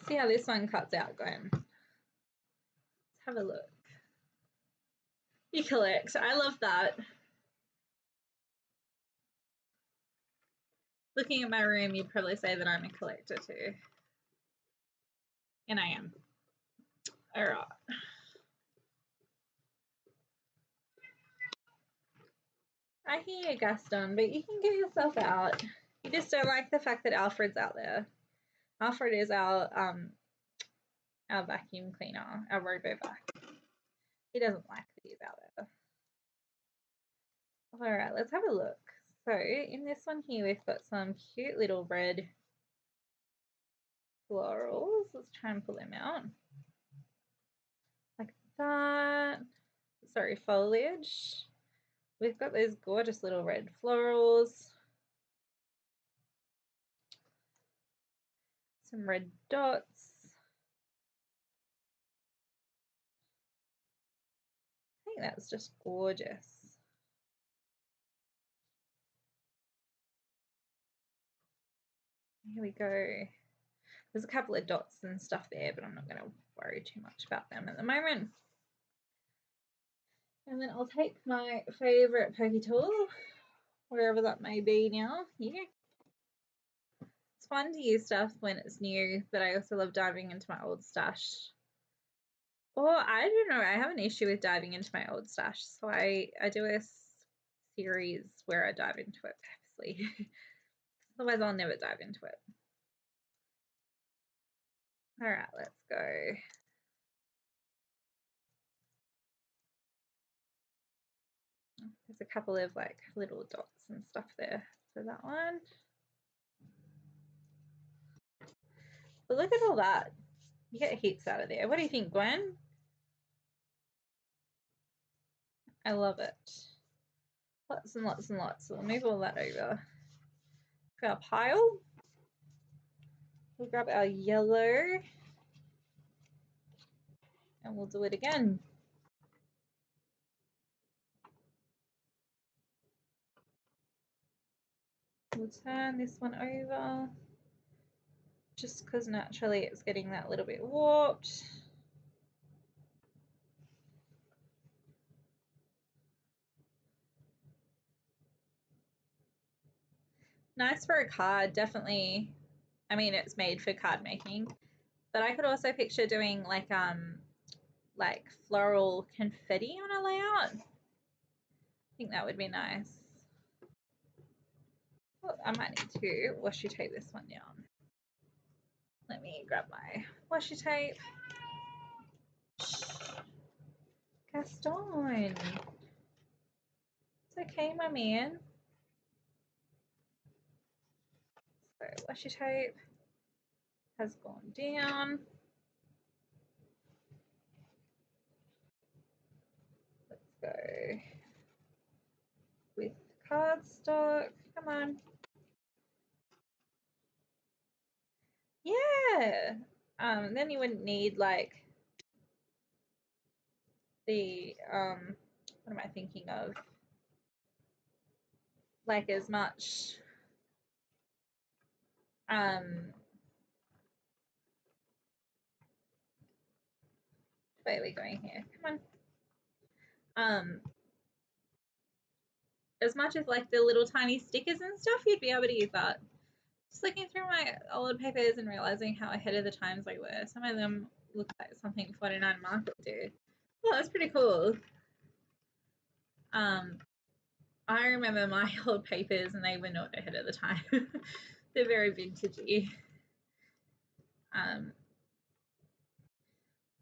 Speaker 1: See how this one cuts out, Gwen. Let's have a look. You collect. I love that. Looking at my room, you'd probably say that I'm a collector too. And I am. All right. I hear you, Gaston, but you can get yourself out. You just don't like the fact that Alfred's out there. Alfred is our vacuum cleaner, our robo-vac. He doesn't like that he's out there. All right, let's have a look. So in this one here, we've got some cute little red florals. Let's try and pull them out. Like that. Sorry, foliage. We've got those gorgeous little red florals. Some red dots. I think that's just gorgeous. Here we go. There's a couple of dots and stuff there, but I'm not going to worry too much about them at the moment. And then I'll take my favourite pokey tool, wherever that may be now, here. It's fun to use stuff when it's new, but I also love diving into my old stash. Or I don't know, I have an issue with diving into my old stash, so I do a series where I dive into it purposely. Otherwise I'll never dive into it. All right, let's go. There's a couple of like little dots and stuff there for that one. But look at all that. You get heaps out of there. What do you think, Gwen? I love it. Lots and lots and lots. So we'll move all that over to our pile. We'll grab our yellow and we'll do it again. We'll turn this one over just because naturally it's getting that little bit warped. Nice for a card, definitely. I mean, it's made for card making, but I could also picture doing like floral confetti on a layout. I think that would be nice. Oh, I might need to washi tape this one down. Let me grab my washi tape. Gaston. It's okay, my man. So washi tape has gone down. Let's go with cardstock. Come on. Yeah. Then you wouldn't need like the what am I thinking of? Like as much where are we going here? Come on. As much as like the little tiny stickers and stuff, you'd be able to use that. Just looking through my old papers and realizing how ahead of the times they were. Some of them look like something 49 Market would do. Well, that's pretty cool. I remember my old papers and they were not ahead of the time. They're very vintagey.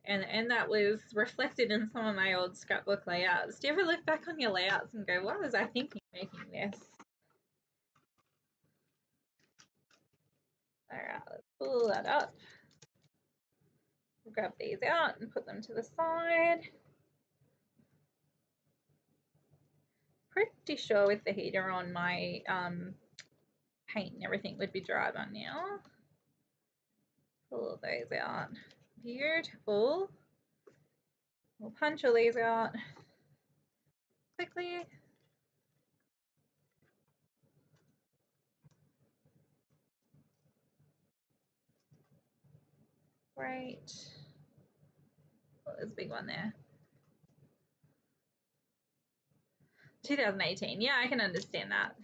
Speaker 1: And that was reflected in some of my old scrapbook layouts. Do you ever look back on your layouts and go, what was I thinking making this? All right, let's pull that up. We'll grab these out and put them to the side. pretty sure with the heater on, my paint and everything would be dry by now. Pull all those out. Beautiful. We'll punch all these out quickly. Great. Oh, there's a big one there. 2018. Yeah, I can understand that.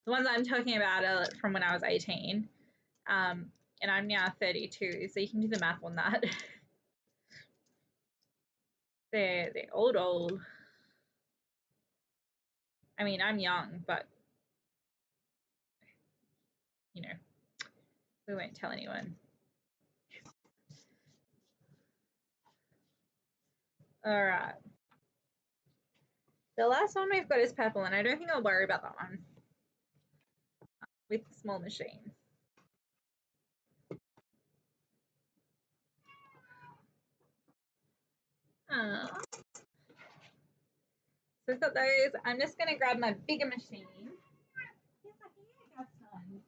Speaker 1: The ones I'm talking about are from when I was 18. And I'm now 32, so you can do the math on that. They're old. I mean, I'm young, but you know, we won't tell anyone. All right. The last one we've got is purple, and I don't think I'll worry about that one with the small machine. So we've got those. I'm just going to grab my bigger machine. Yes, I can get a gas one.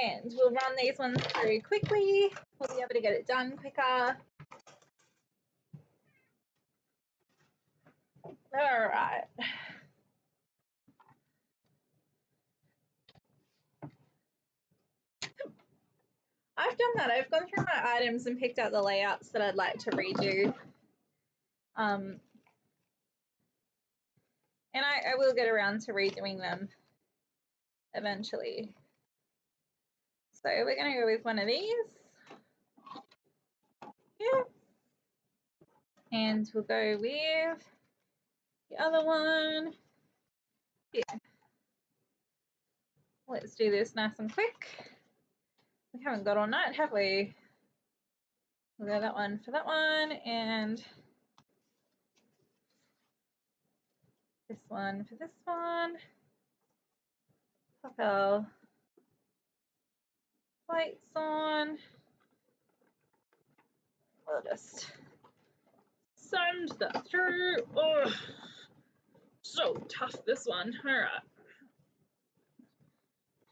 Speaker 1: And we'll run these ones through quickly. We'll be able to get it done quicker. All right. I've done that. I've gone through my items and picked out the layouts that I'd like to redo. And I will get around to redoing them eventually. So we're going to go with one of these. Yeah. And we'll go with the other one. Yeah. Let's do this nice and quick. We haven't got all night, have we? We'll go that one for that one, and this one for this one. Pop our lights on. We'll just send that through. Oh, so tough, this one. All right.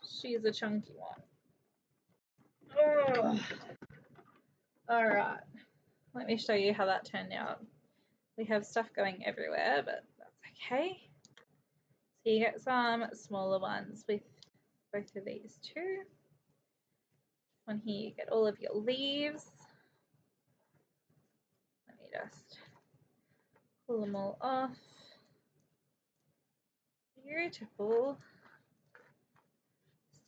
Speaker 1: She's a chunky one. Oh. All right. Let me show you how that turned out. We have stuff going everywhere, but that's okay. So you get some smaller ones with both of these too. One here, you get all of your leaves. Let me just pull them all off. Beautiful.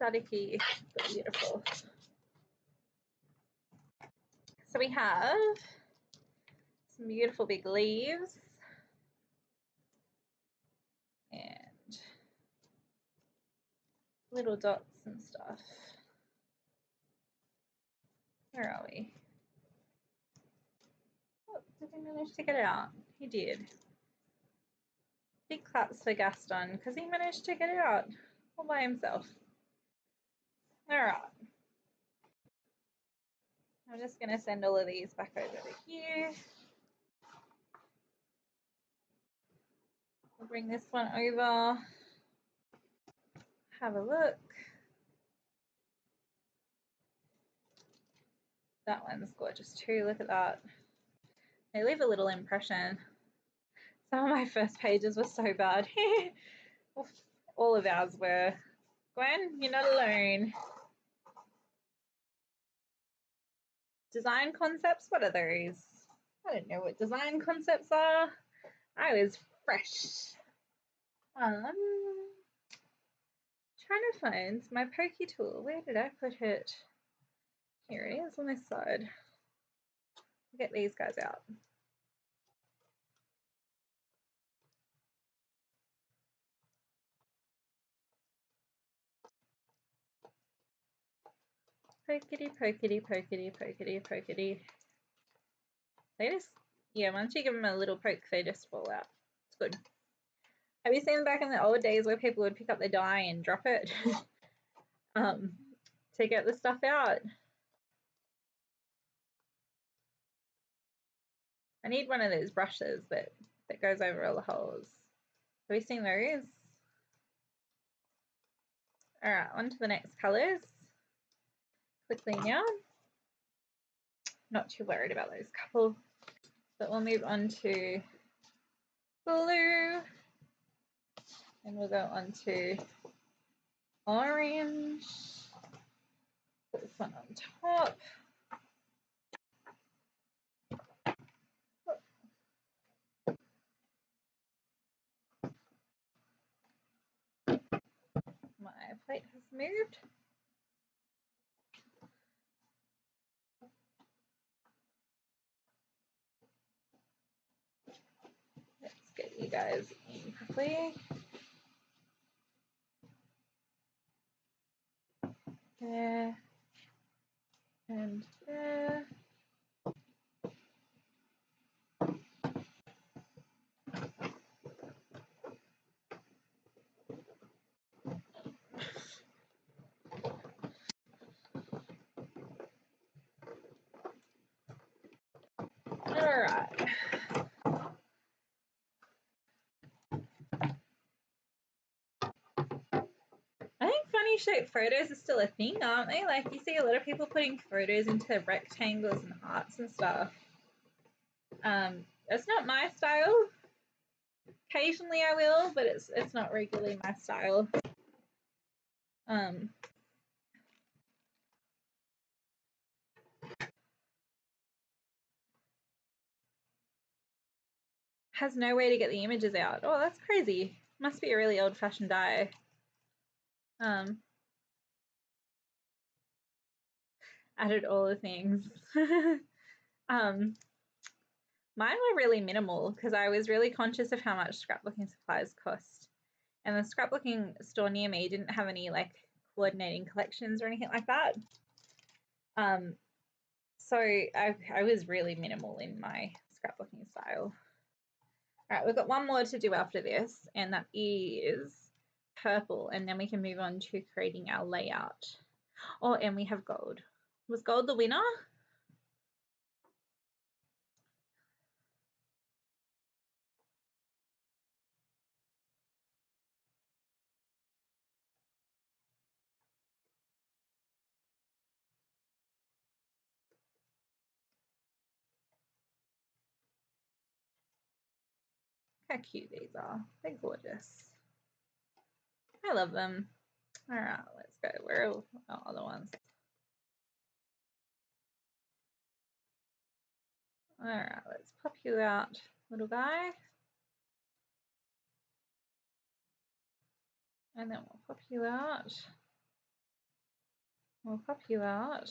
Speaker 1: Staticky, but beautiful. So we have some beautiful big leaves and little dots and stuff. Where are we? Oh, did he manage to get it out? He did. Big claps for Gaston because he managed to get it out all by himself. All right. I'm just going to send all of these back over to here. We'll bring this one over. Have a look. That one's gorgeous too. Look at that. They leave a little impression. Some of my first pages were so bad. All of ours were. Gwen, you're not alone. Design concepts? What are those? I don't know what design concepts are. I was fresh. Trying to find my pokey tool. Where did I put it? Here it is on this side. Get these guys out. Pokety, pokety, pokety, pokety, pokety. They just yeah, once you give them a little poke, they just fall out. It's good. Have you seen back in the old days where people would pick up the dye and drop it to get the stuff out? I need one of those brushes that goes over all the holes. Have you seen those? All right, on to the next colors. Quickly now. Not too worried about those couple, but we'll move on to blue, and we'll go on to orange. Put this one on top. My plate has moved. Let's get you guys in quickly. There and there. All right. I think funny shaped photos are still a thing, aren't they? Like you see a lot of people putting photos into rectangles and hearts and stuff. It's not my style. Occasionally I will, but it's not regularly my style. Has no way to get the images out. Oh, that's crazy. Must be a really old-fashioned die. Added all the things. Mine were really minimal because I was really conscious of how much scrapbooking supplies cost. And the scrapbooking store near me didn't have any like coordinating collections or anything like that. So I was really minimal in my scrapbooking style. All right, we've got one more to do after this, and that is purple, and then we can move on to creating our layout. Oh, and we have gold. Was gold the winner? How cute these are. They're gorgeous. I love them. All right, let's go. Where are our other ones? All right, let's pop you out, little guy. And then we'll pop you out. We'll pop you out.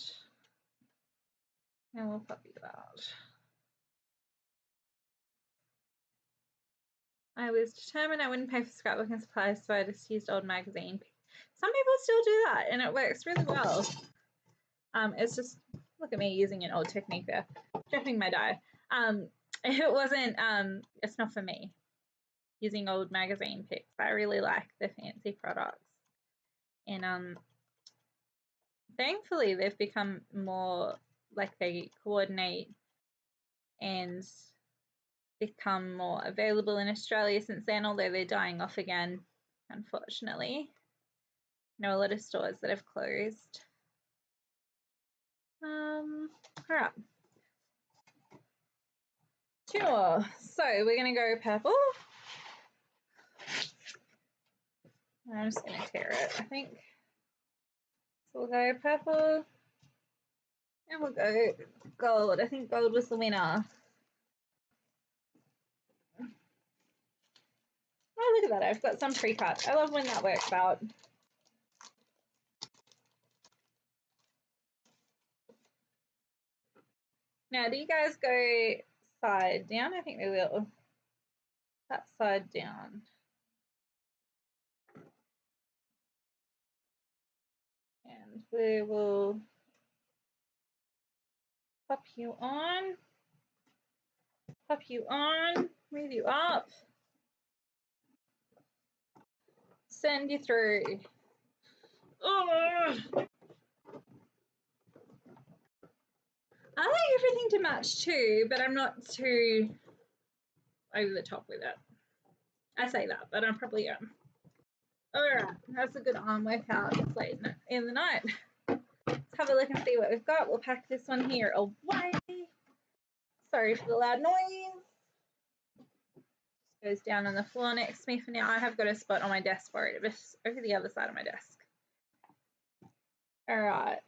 Speaker 1: And we'll pop you out. I was determined I wouldn't pay for scrapbooking supplies, so I just used old magazine. Some people still do that, and it works really well. It's just, look at me using an old technique there, dropping my die. It wasn't, it's not for me, using old magazine pics. I really like the fancy products. And thankfully, they've become more, like they coordinate and become more available in Australia since then, although they're dying off again, unfortunately. I know a lot of stores that have closed. All right. Two more. So we're going to go purple. I'm just going to tear it, I think. So we'll go purple. And we'll go gold. I think gold was the winner. Oh, look at that. I've got some pre-cut. I love when that works out. Now, do you guys go side down? I think we will. That side down. And we will pop you on. Pop you on, move you up, send you through. Oh! I like everything to match too, but I'm not too over the top with it. I say that, but I probably am. All right, that's a good arm workout this late in the night. Let's have a look and see what we've got. We'll pack this one here away. Sorry for the loud noise. Goes down on the floor next to me for now. I have got a spot on my desk for it, just over the other side of my desk. All right.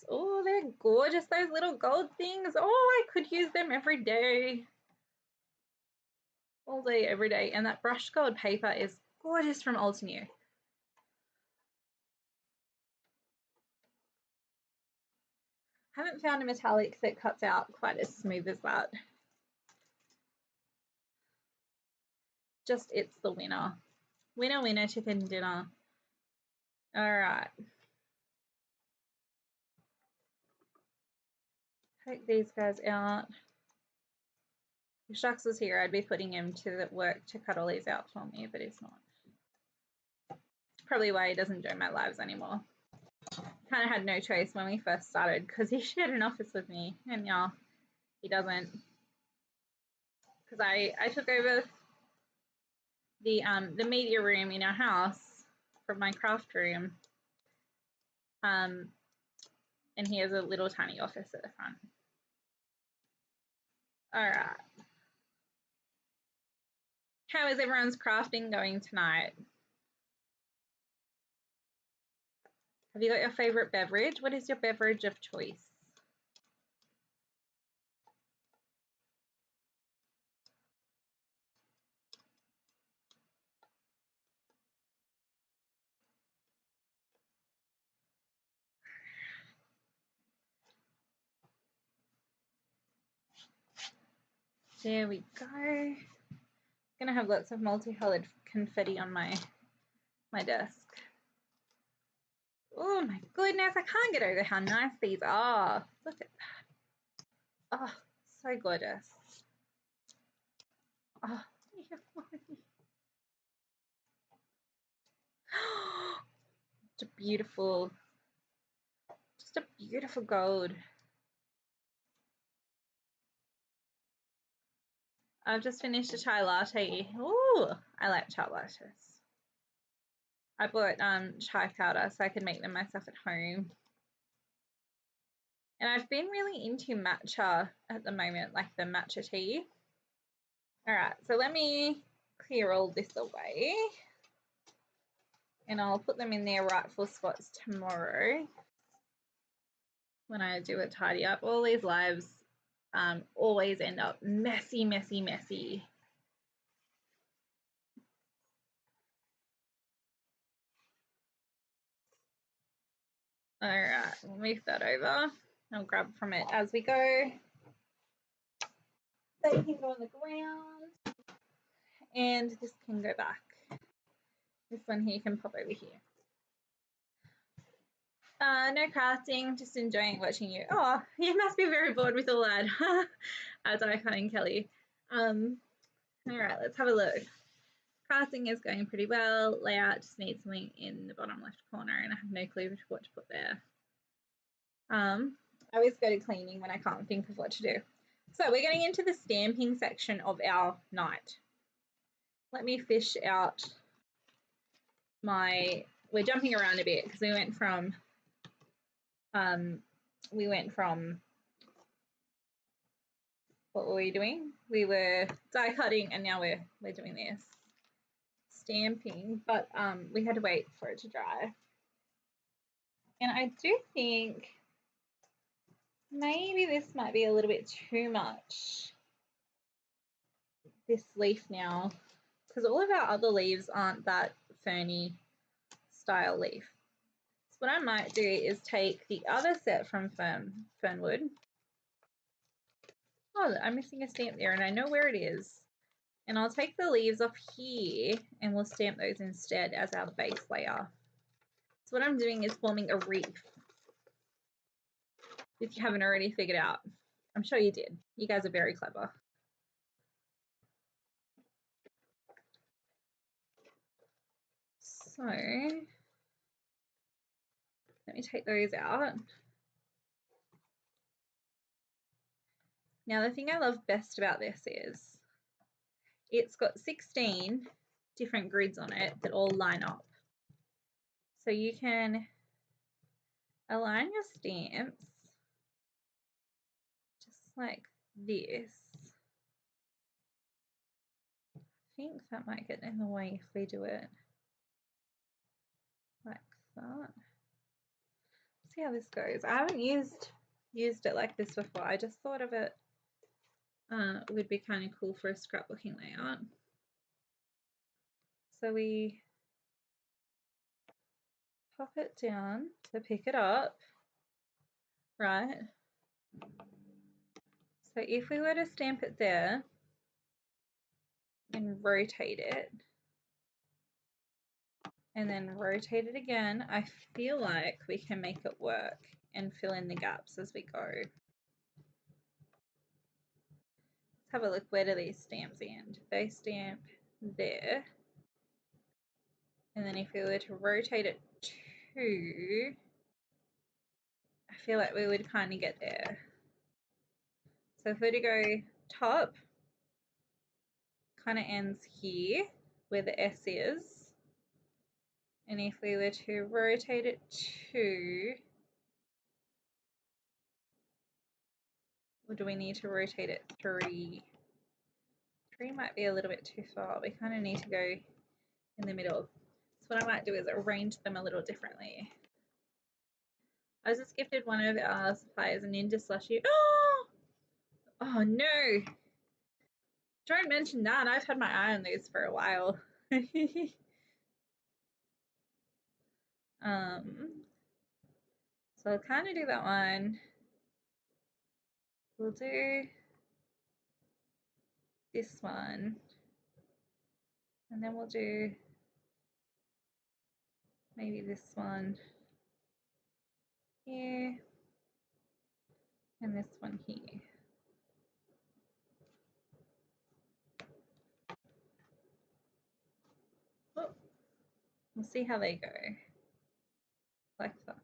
Speaker 1: Oh, they're gorgeous, those little gold things. Oh, I could use them every day. All day, every day. And that brushed gold paper is gorgeous from Old to New. Haven't found a metallic that cuts out quite as smooth as that. Just it's the winner. Winner, winner, chicken dinner. All right. Take these guys out. If Shucks was here, I'd be putting him to work to cut all these out for me, but he's not. Probably why he doesn't join my lives anymore. Kind of had no choice when we first started because he shared an office with me, and now he doesn't. Because I took over the media room in our house from my craft room, and he has a little tiny office at the front. All right. How is everyone's crafting going tonight? Have you got your favorite beverage? What is your beverage of choice? There we go. Gonna have lots of multicolored confetti on my desk. Oh my goodness, I can't get over how nice these are. Look at that. Oh, so gorgeous. Oh, just a beautiful gold. I've just finished a chai latte. Ooh, I like chai lattes. I bought chai powder so I can make them myself at home. And I've been really into matcha at the moment, like the matcha tea. All right, so let me clear all this away. And I'll put them in their rightful spots tomorrow when I do a tidy up. All these lives always end up messy, messy, messy. All right, we'll move that over. I'll grab from it as we go. That can go on the ground. And this can go back. This one here can pop over here. No crafting, just enjoying watching you. Oh, you must be very bored with all that. As I and Kelly. All right, let's have a look. Crafting is going pretty well. Layout just needs something in the bottom left corner, and I have no clue what to put there. I always go to cleaning when I can't think of what to do. So we're getting into the stamping section of our night. Let me fish out we're jumping around a bit because we went from what were we doing? We were die cutting, and now we're doing this stamping, but we had to wait for it to dry. And I do think maybe this might be a little bit too much, this leaf now, because all of our other leaves aren't that ferny style leaf. So what I might do is take the other set from Fernwood. Oh, I'm missing a stamp there, and I know where it is. And I'll take the leaves off here, and we'll stamp those instead as our base layer. So what I'm doing is forming a reef, if you haven't already figured out. I'm sure you did. You guys are very clever. So let me take those out. Now the thing I love best about this is it's got 16 different grids on it that all line up. So you can align your stamps just like this. I think that might get in the way if we do it like that. See how this goes. I haven't used it like this before. I just thought of it would be kind of cool for a scrapbooking layout. So we pop it down to pick it up, right? So if we were to stamp it there and rotate it, and then rotate it again, I feel like we can make it work and fill in the gaps as we go. Let's have a look. Where do these stamps end? They stamp there. And then if we were to rotate it too, I feel like we would kind of get there. So if we were to go top, kind of ends here where the S is. And if we were to rotate it too, or do we need to rotate it 3? 3 might be a little bit too far. We kind of need to go in the middle. So what I might do is arrange them a little differently. I was just gifted one of our suppliers a Ninja Slushie. Oh no! Don't mention that. I've had my eye on these for a while. So I'll kind of do that one. We'll do this one. And then we'll do maybe this one here. And this one here. Oh, we'll see how they go. Like that.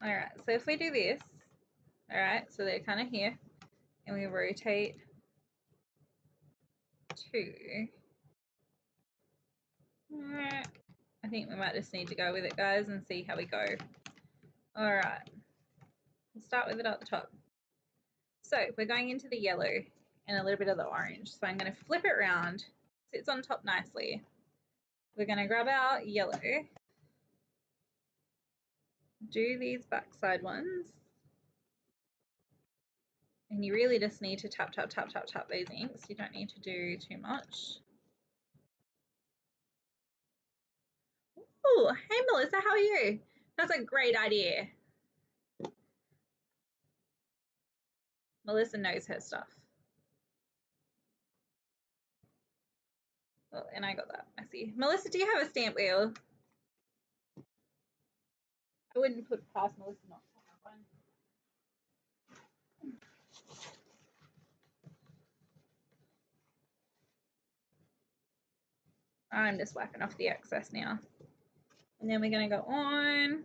Speaker 1: All right, so if we do this, all right, so they're kind of here, and we rotate 2. I think we might just need to go with it, guys, and see how we go. All right, we'll start with it at the top. So we're going into the yellow and a little bit of the orange. So I'm going to flip it around. Sits on top nicely. We're going to grab our yellow, do these backside ones, and you really just need to tap, tap, tap, tap, tap these inks. You don't need to do too much. Oh, hey Melissa, how are you? That's a great idea. Melissa knows her stuff. Oh, and I got that. I see. Melissa, do you have a stamp wheel? I wouldn't put past Melissa not to have one. I'm just whacking off the excess now. And then we're going to go on.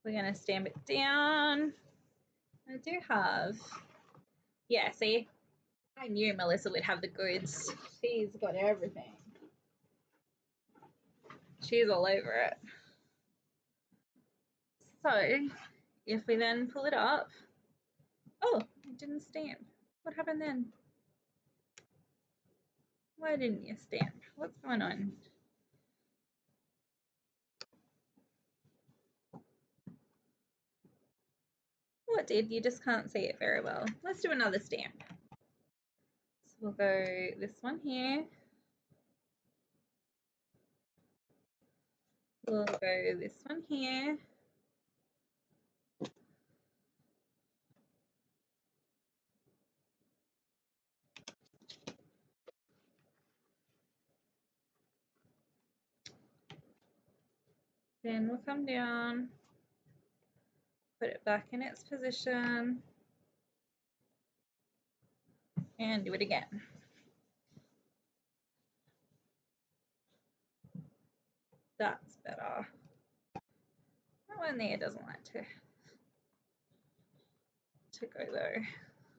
Speaker 1: We're going to stamp it down. I do have, yeah, see, I knew Melissa would have the goods. She's got everything. She's all over it. So if we then pull it up, oh, it didn't stamp. What happened then? Why didn't you stamp? What's going on? What did? You just can't see it very well. Let's do another stamp. So we'll go this one here. We'll go this one here. Then we'll come down, put it back in its position, and do it again. That's better. That one there doesn't like to go though.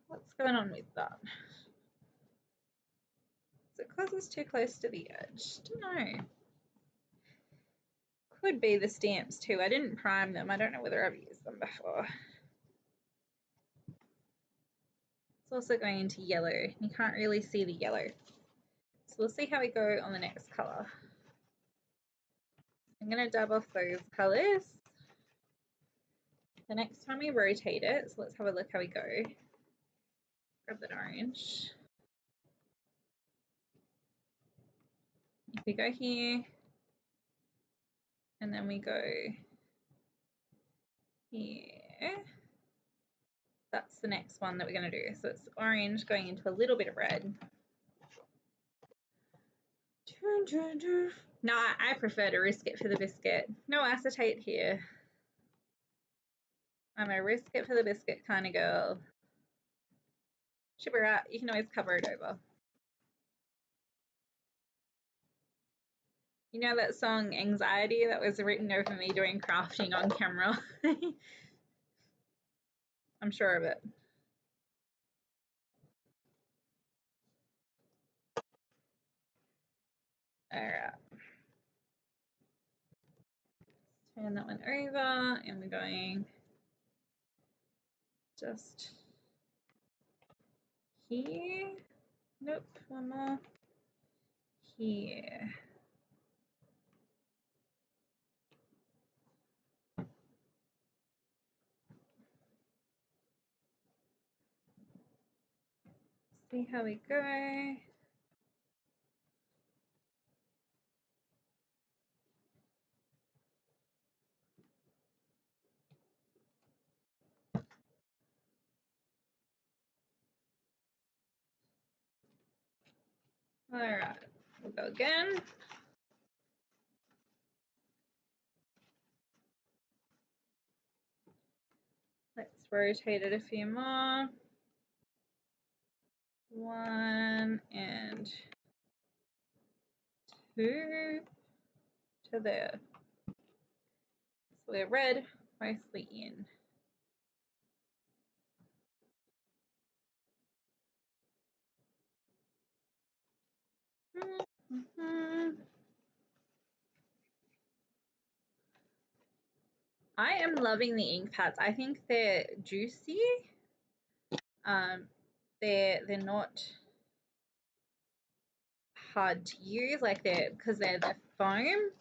Speaker 1: What's going on with that? Is it because it's too close to the edge? Don't know. Could be the stamps too. I didn't prime them. I don't know whether I've used them before. It's also going into yellow. You can't really see the yellow. So we'll see how we go on the next color. I'm going to dab off those colors. The next time we rotate it, so let's have a look how we go. Grab that orange. If we go here, and then we go here, that's the next one that we're going to do. So it's orange going into a little bit of red. No, I prefer to risk it for the biscuit. No acetate here. I'm a risk it for the biscuit kind of girl. Ship her out. You can always cover it over. You know that song Anxiety that was written over me doing crafting on camera? I'm sure of it. All right. Turn that one over and we're going just here. Nope, one more. Here. See how we go. All right, we'll go again. Let's rotate it a few more. 1 and 2 to there. So we're red mostly in. I am loving the ink pads. I think they're juicy. They're not hard to use, like because they're the foam.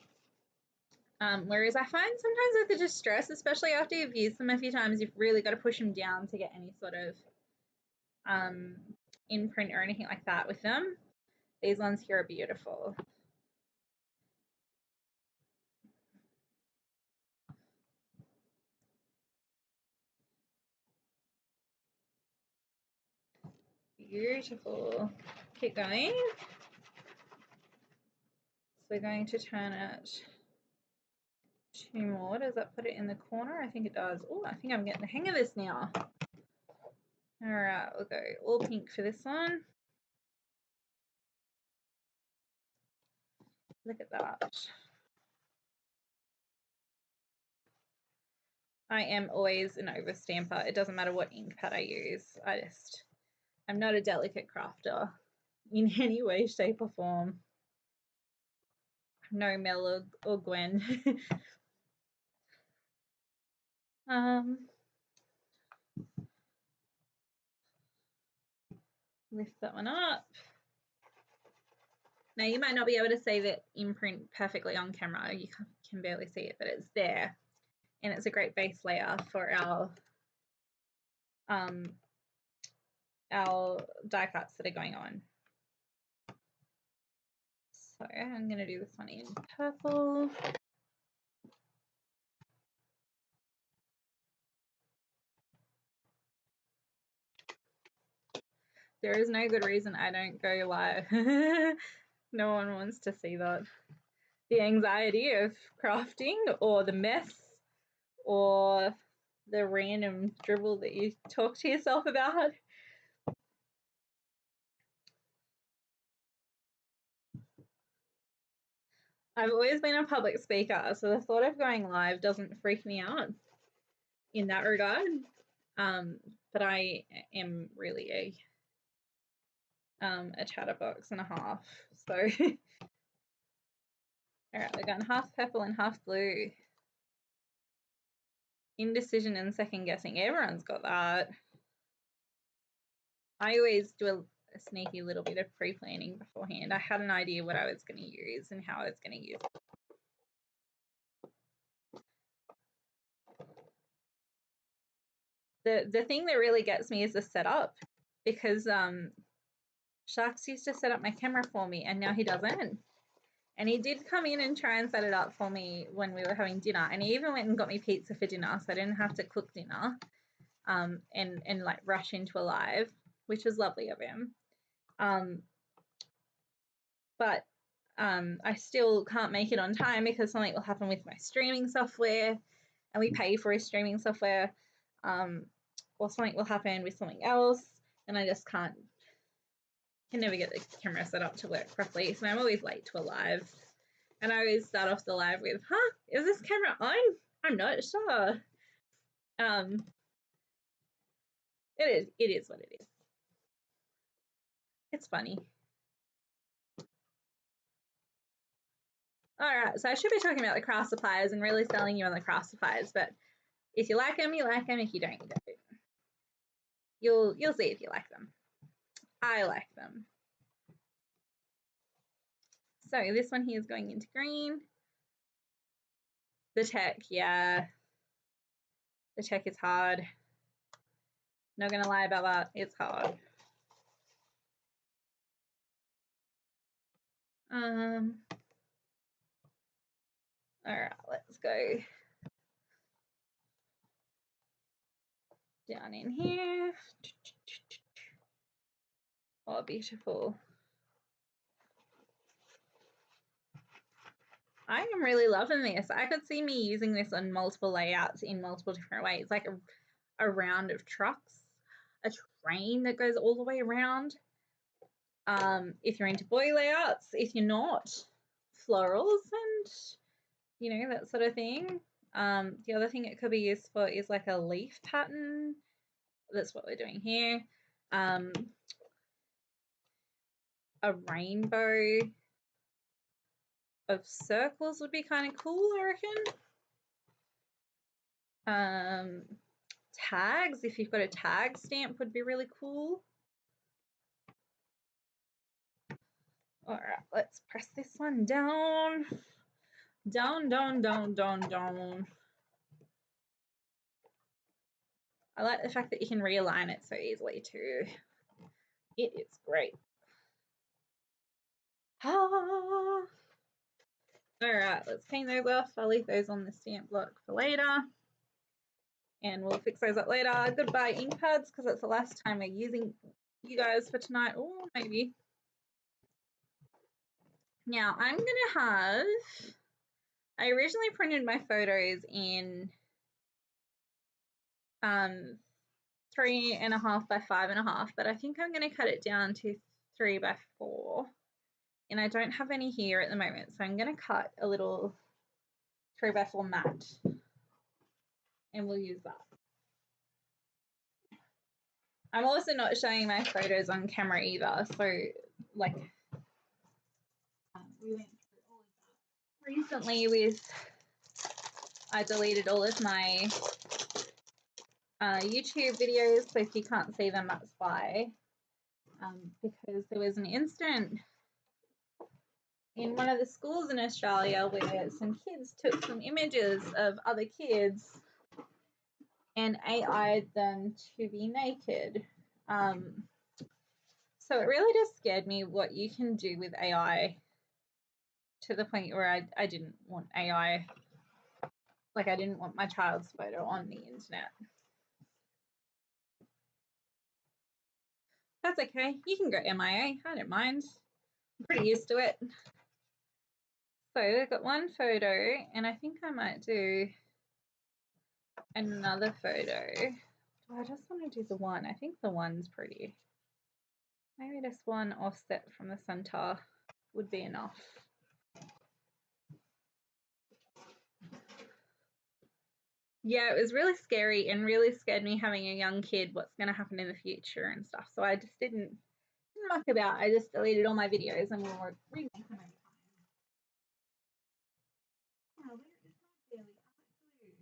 Speaker 1: Whereas I find sometimes with the Distress, especially after you've used them a few times, you've really got to push them down to get any sort of imprint or anything like that with them. These ones here are beautiful. Beautiful. Keep going. So we're going to turn it 2 more. Does that put it in the corner? I think it does. Oh, I think I'm getting the hang of this now. All right, we'll go all pink for this one. Look at that. I am always an overstamper. It doesn't matter what ink pad I use. I'm not a delicate crafter in any way, shape, or form. No Mel or Gwen. Lift that one up. Now you might not be able to see the imprint perfectly on camera. You can barely see it, but it's there. And it's a great base layer for our die cuts that are going on. So I'm going to do this one in purple. There is no good reason I don't go live. No one wants to see that. the anxiety of crafting or the mess or the random dribble that you talk to yourself about. I've always been a public speaker, so the thought of going live doesn't freak me out in that regard. But I am really a chatterbox and a half. So, all right, we're going half purple and half blue. Indecision and second guessing. Everyone's got that. I always do a sneaky little bit of pre-planning beforehand. I had an idea what I was going to use and how I was going to use it. The thing that really gets me is the setup, because Sharks used to set up my camera for me and now he doesn't. And he did come in and try and set it up for me when we were having dinner, and he even went and got me pizza for dinner so I didn't have to cook dinner and like rush into a live, which was lovely of him. But I still can't make it on time because something will happen with my streaming software, and we pay for his streaming software, or something will happen with something else, and I just can never get the camera set up to work properly. So I'm always late to a live, and I always start off the live with, is this camera on? I'm not sure. It is what it is. It's funny. All right, so I should be talking about the craft supplies and really selling you on the craft supplies, but if you like them, you like them. If you don't, you don't. You'll see if you like them. I like them. So this one here is going into green. The tech, yeah. The tech is hard. Not gonna lie about that, it's hard. All right, let's go down in here. Oh, beautiful. I am really loving this. I could see me using this on multiple layouts in multiple different ways, like a round of trucks, a train that goes all the way around. If you're into boy layouts, if you're not, florals and, you know, that sort of thing. The other thing it could be used for is like a leaf pattern. That's what we're doing here. A rainbow of circles would be kind of cool, I reckon. Tags, if you've got a tag stamp, would be really cool. All right, let's press this one down. Down, down, down, down, down. I like the fact that you can realign it so easily too. It is great. All right, let's clean those off. I'll leave those on the stamp block for later, and we'll fix those up later. Goodbye ink pads, because that's the last time we're using you guys for tonight, or maybe. Now I'm gonna have, I originally printed my photos in 3.5 by 5.5, but I think I'm going to cut it down to 3 by 4, and I don't have any here at the moment, so I'm going to cut a little 3 by 4 mat, and we'll use that. I'm also not showing my photos on camera either, so like we went through all of that recently with, I deleted all of my YouTube videos, so if you can't see them, that's why. Because there was an incident in one of the schools in Australia where some kids took some images of other kids and AI'd them to be naked. So it really just scared me what you can do with AI, to the point where I didn't want AI, like I didn't want my child's photo on the internet. That's okay. You can go MIA. I don't mind. I'm pretty used to it. So I've got one photo, and I think I might do another photo. Do I just want to do the one? I think the one's pretty. Maybe just one offset from the center would be enough. Yeah, it was really scary and really scared me having a young kid, what's going to happen in the future and stuff. So I just didn't muck about. I just deleted all my videos and we'll remake them over time. Oh, where is my belly?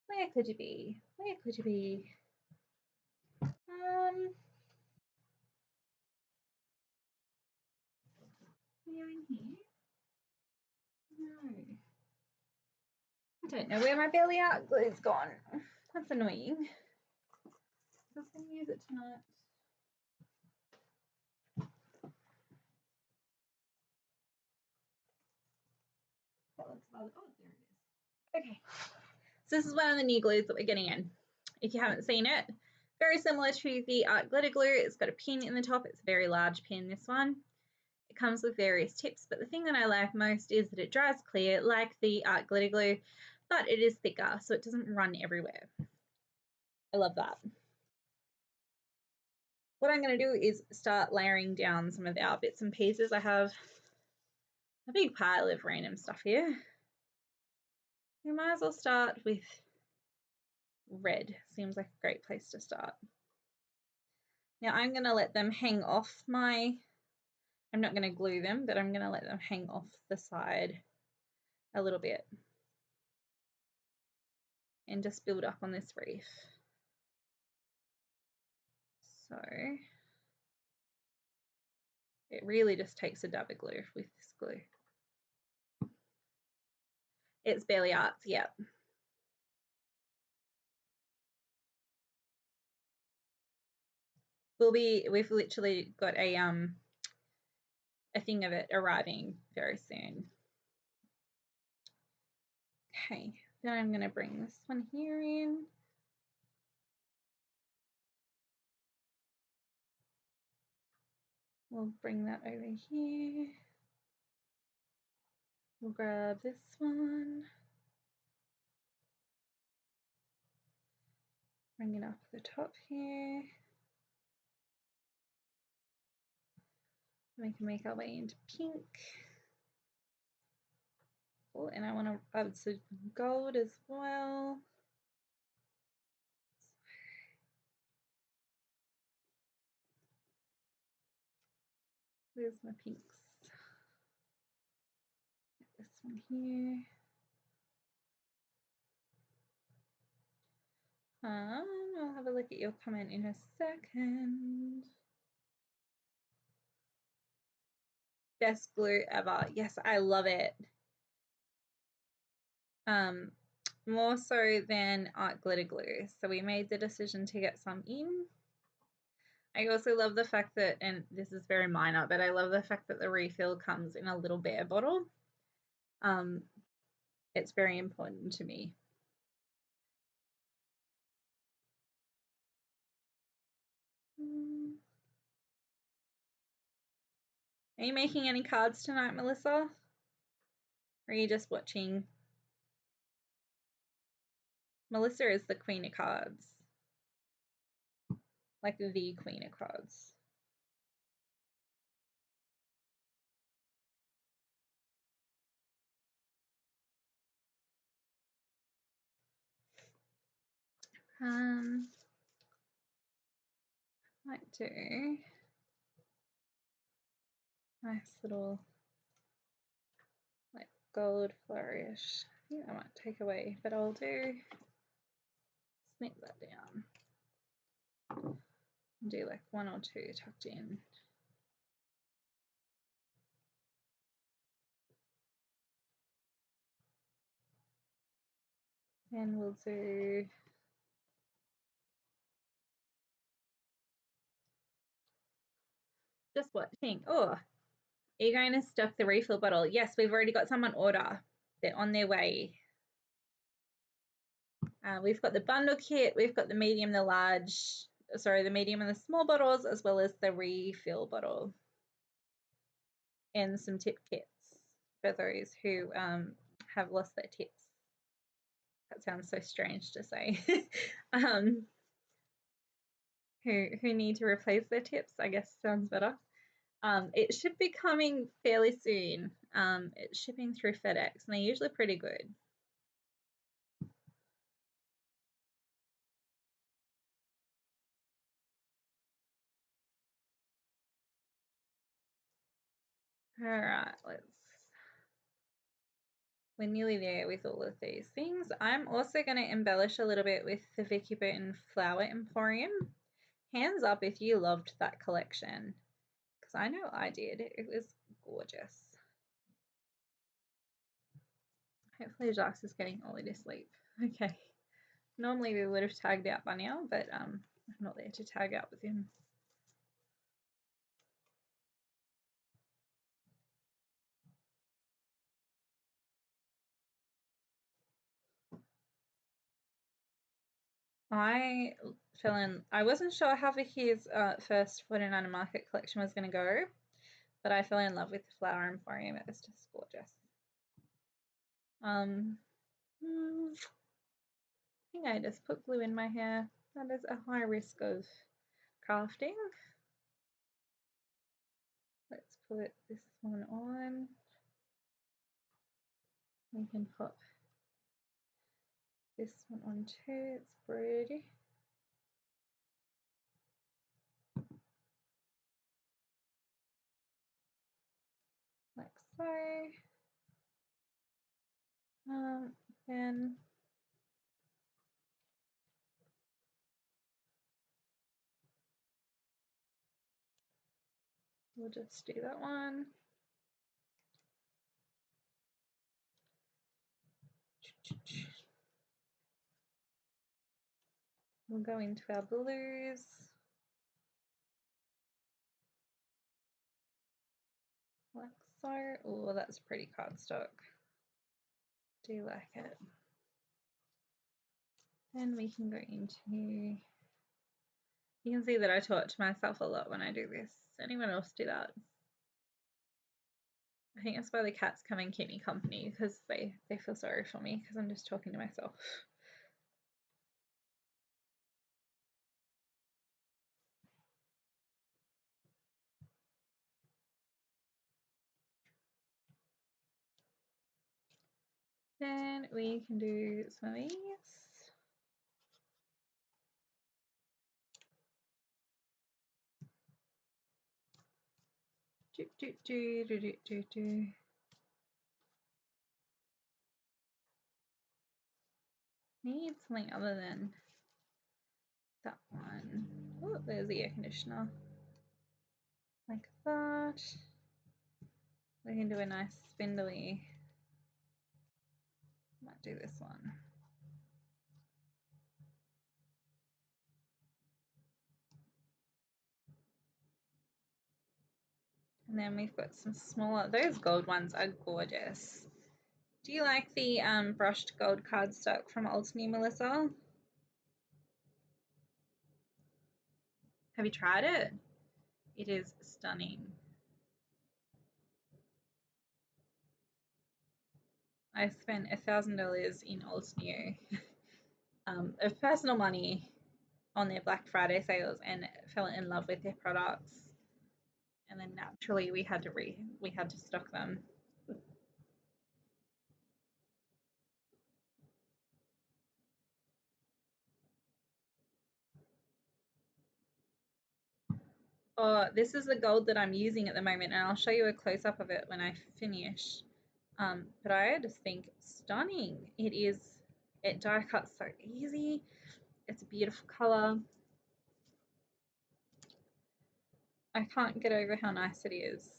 Speaker 1: Where could you be? Where could you be? Are you in here? No. I don't know where my belly art glue's gone. That's annoying. I was going to use it tonight. Oh, there it is. Okay. So this is one of the new glues that we're getting in. If you haven't seen it, very similar to the art glitter glue. It's got a pin in the top. It's a very large pin, this one. It comes with various tips, but the thing that I like most is that it dries clear like the art glitter glue, but it is thicker, so it doesn't run everywhere. I love that. What I'm going to do is start layering down some of our bits and pieces. I have a big pile of random stuff here. We might as well start with red. Seems like a great place to start. Now I'm going to let them hang off I'm not going to glue them, but I'm going to let them hang off the side a little bit and just build up on this reef. So it really just takes a dab of glue with this glue. It's Barely Arts, yeah. We've literally got a thing of it arriving very soon. Okay, then I'm going to bring this one here in. We'll bring that over here. We'll grab this one. Bring it up the top here. We can make our way into pink. Oh, and I want to add some gold as well. Where's my pinks? This one here. I'll have a look at your comment in a second. Best glue ever. Yes, I love it. More so than art glitter glue. So we made the decision to get some in. I also love the fact that, and this is very minor, but I love the fact that the refill comes in a little bear bottle. It's very important to me. Are you making any cards tonight, Melissa? Or are you just watching? Melissa is the queen of cards. Like the queen of cards. Might do nice little like gold flourish. I think I might take away, but I'll do snip that down. Do like one or two tucked in. And we'll do just what think. Oh, are you going to stock the refill bottle? Yes, we've already got some on order. They're on their way. We've got the bundle kit, we've got the medium, the large, sorry, the medium and the small bottles, as well as the refill bottle. and some tip kits for those who have lost their tips. That sounds so strange to say. Who need to replace their tips, I guess sounds better. It should be coming fairly soon. It's shipping through FedEx, and they're usually pretty good. All right, we're nearly there with all of these things. I'm also going to embellish a little bit with the Vicky Burton Flower Emporium. Hands up if you loved that collection, because I know I did. It was gorgeous. Hopefully Jacques is getting Ollie to sleep. Okay. Normally we would have tagged out by now, but I'm not there to tag out with him. I wasn't sure how Vicky's first 49er Market collection was going to go, but I fell in love with the Flower Emporium. It was just gorgeous. I think I just put glue in my hair. That is a high risk of crafting. Let's put this one on. We can put this one on too. It's pretty. Like so. Then we'll just do that one. We'll go into our blues. Like so. Oh, that's pretty cardstock. Do like it. Then we can go into, you can see that I talk to myself a lot when I do this. Anyone else do that? I think that's why the cats come and keep me company, because they feel sorry for me because I'm just talking to myself. Then we can do some of these. Need something other than that one. Oh, there's the air conditioner. Like that. We can do a nice spindly. Might do this one. And then we've got some smaller, those gold ones are gorgeous. Do you like the brushed gold cardstock from Old New, Melissa? Have you tried it? It is stunning. I spent $1,000 in Old New of personal money on their Black Friday sales and fell in love with their products. And then naturally we had to stock them. Oh, this is the gold that I'm using at the moment, and I'll show you a close-up of it when I finish. But I just think stunning. It die cuts so easy. It's a beautiful color. I can't get over how nice it is.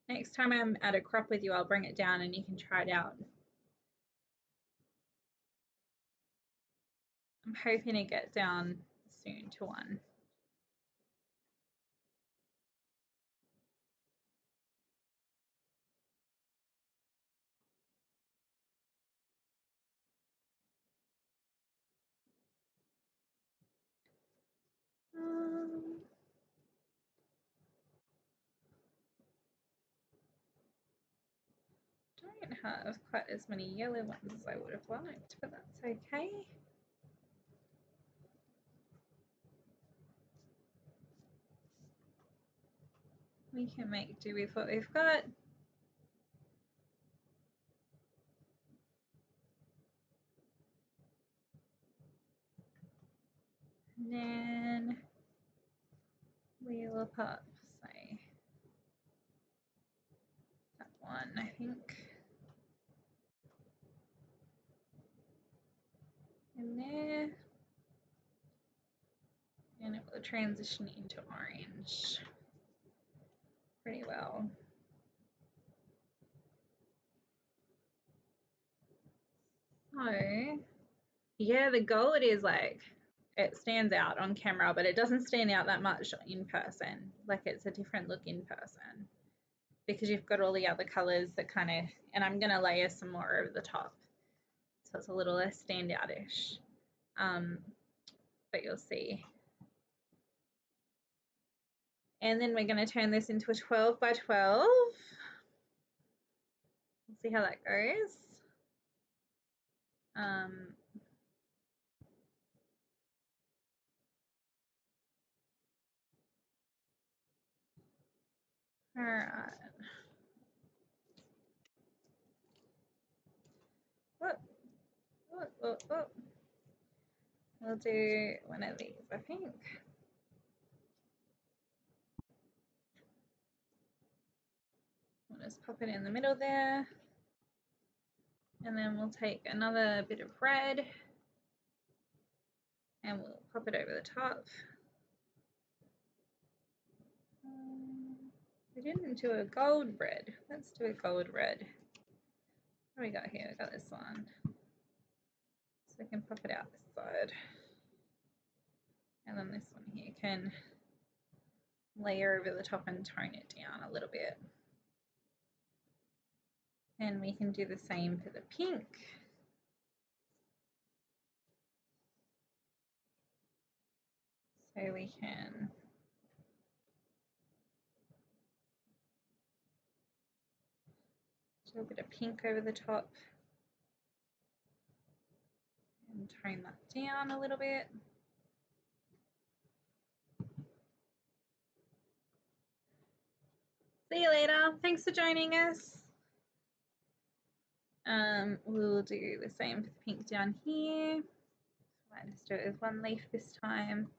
Speaker 1: Next time I'm at a crop with you, I'll bring it down and you can try it out. I'm hoping to get down soon to one. don't have quite as many yellow ones as I would have liked, but that's okay. We can make do with what we've got. And then we will pop, say, that one, I think, in there. And it will transition into orange pretty well. So, yeah, the gold is like, it stands out on camera, but it doesn't stand out that much in person. Like it's a different look in person because you've got all the other colors that kind of, and I'm going to layer some more over the top. So it's a little less standoutish. But you'll see. And then we're going to turn this into a 12 by 12. We'll see how that goes. All right. Whoop. We'll do one of these, I think. We'll just pop it in the middle there. And then we'll take another bit of red and we'll pop it over the top. We didn't do a gold red. Let's do a gold red. What do we got here? We got this one. So we can pop it out this side. And then this one here can layer over the top and tone it down a little bit. And we can do the same for the pink. So we can do a bit of pink over the top and tone that down a little bit. See you later. Thanks for joining us. We'll do the same for the pink down here. Might just do it with one leaf this time.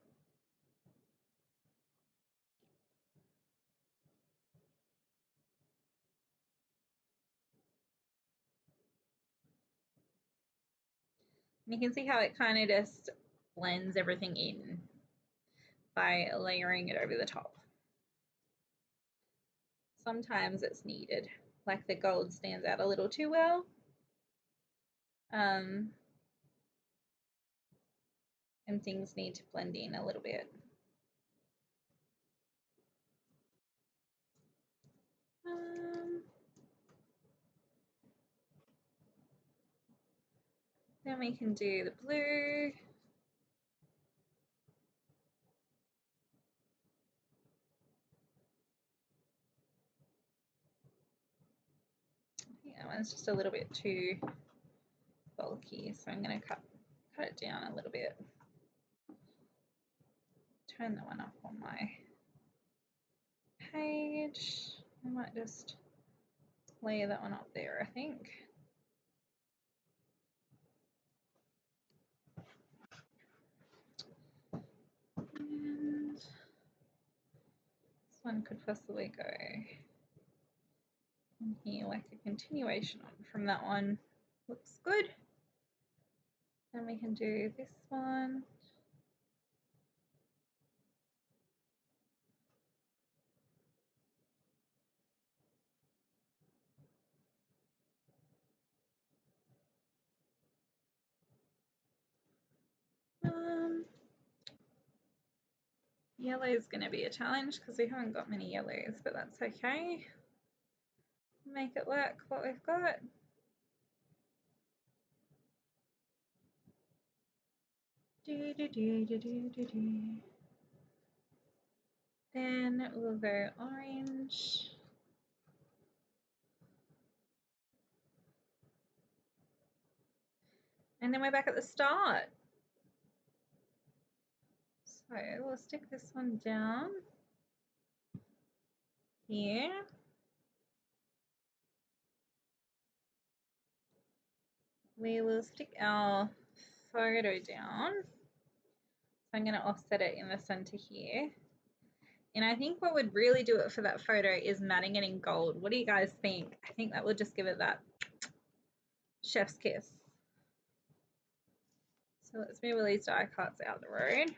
Speaker 1: And you can see how it kind of just blends everything in by layering it over the top. Sometimes it's needed, like the gold stands out a little too well. And things need to blend in a little bit. Then we can do the blue. I think that one's just a little bit too bulky, so I'm going to cut it down a little bit. Turn that one up on my page. I might just layer that one up there, I think. And this one could possibly go in here like a continuation on from that one. Looks good. Then we can do this one. Yellow is going to be a challenge because we haven't got many yellows, but that's okay. Make it work what we've got. Then we'll go orange. And then we're back at the start. So we'll stick this one down here. We will stick our photo down. So I'm going to offset it in the center here. And I think what would really do it for that photo is matting it in gold. What do you guys think? I think that would just give it that chef's kiss. So let's move all these die cuts out the road.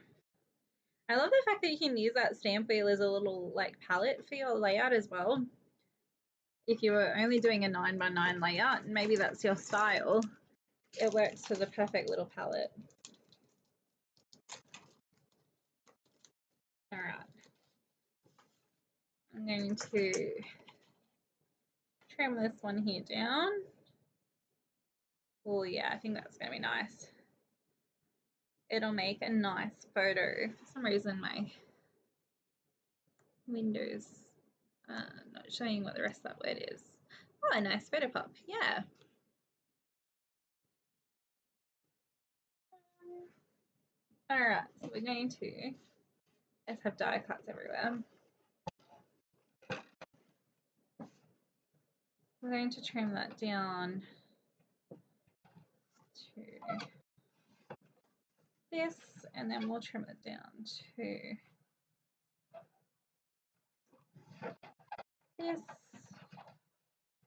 Speaker 1: I love the fact that you can use that stamp wheel as a little like palette for your layout as well. If you were only doing a 9x9 layout, and maybe that's your style, it works for the perfect little palette. All right. I'm going to trim this one here down. Oh yeah, I think that's going to be nice. It'll make a nice photo. For some reason my Windows not showing what the rest of that word is. Oh, a nice photo pop, yeah. All right, so we're going to just have die cuts everywhere. We're going to trim that down to this, and then we'll trim it down to this.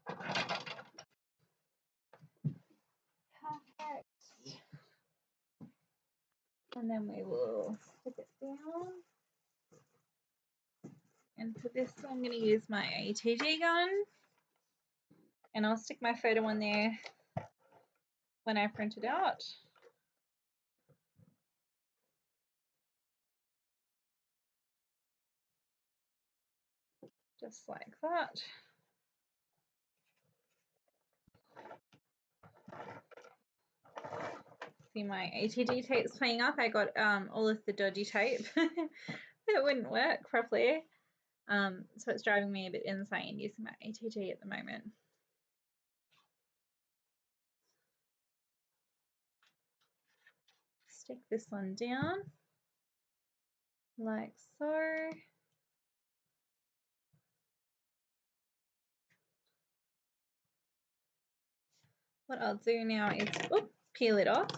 Speaker 1: Perfect. And then we will stick it down. And for this, I'm going to use my ATG gun. And I'll stick my photo on there when I print it out. Just like that. See my ATG tape's playing up. I got all of the dodgy tape that wouldn't work properly. So it's driving me a bit insane using my ATG at the moment. Stick this one down like so. What I'll do now is peel it off.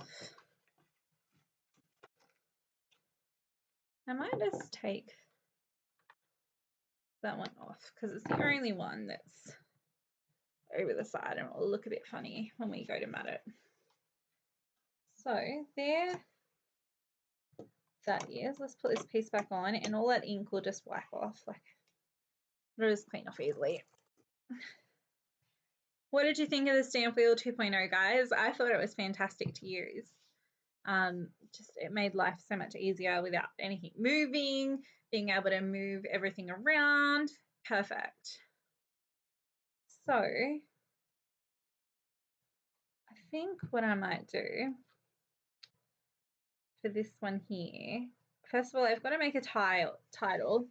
Speaker 1: I might just take that one off because it's the only one that's over the side and it will look a bit funny when we go to mat it. So there that is. Let's put this piece back on and all that ink will just wipe off. Like it'll just clean off easily. What did you think of the Stamp Wheel 2.0, guys? I thought it was fantastic to use. Just it made life so much easier without anything moving, being able to move everything around. Perfect. So I think what I might do for this one here, first of all, I've got to make a title.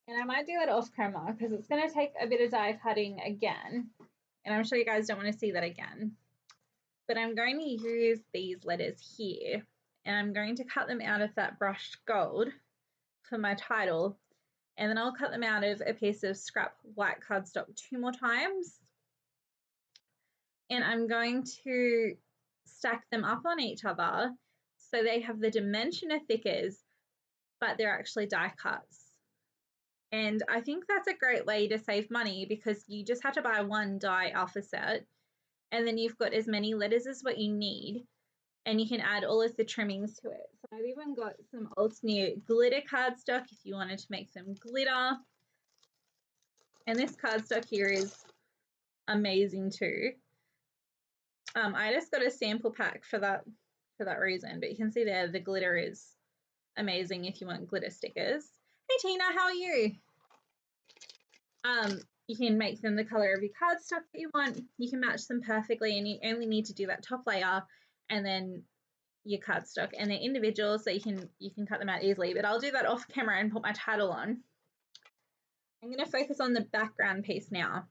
Speaker 1: And I might do that off camera because it's going to take a bit of die cutting again. And I'm sure you guys don't want to see that again. But I'm going to use these letters here. And I'm going to cut them out of that brushed gold for my title. And then I'll cut them out of a piece of scrap white cardstock 2 more times. And I'm going to stack them up on each other so they have the dimension of thickers, but they're actually die cuts. And I think that's a great way to save money because you just have to buy one die alpha set and then you've got as many letters as what you need and you can add all of the trimmings to it. So I've even got some alternate glitter cardstock if you wanted to make some glitter. And this cardstock here is amazing too. I just got a sample pack for that reason, but you can see there the glitter is amazing if you want glitter stickers. Hey Tina, how are you? You can make them the color of your cardstock that you want. You can match them perfectly and you only need to do that top layer and then your cardstock, and they're individual so you can cut them out easily, but I'll do that off camera and put my title on. I'm going to focus on the background piece now.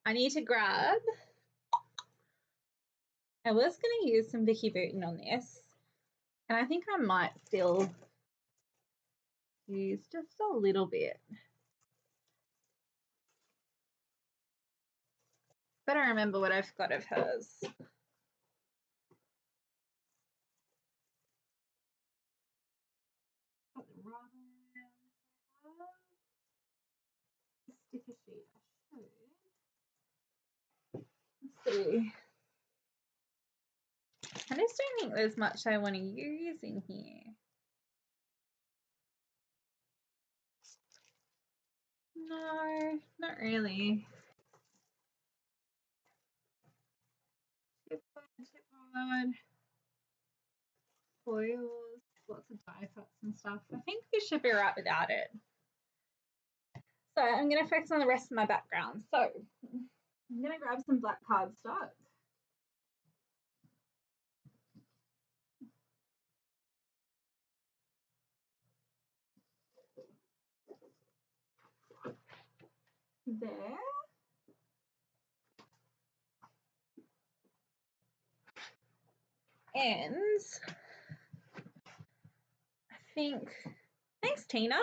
Speaker 1: I need to grab I was going to use some Vicky Bouton on this, and I think I might still use just a little bit. Better remember what I've got of hers. Sticker sheet. Let's see. I just don't think there's much I want to use in here. No, not really. Chipboard, foils, lots of die cuts and stuff. I think we should be right without it. So I'm going to focus on the rest of my background. So I'm going to grab some black cardstock. There. And I think, thanks Tina.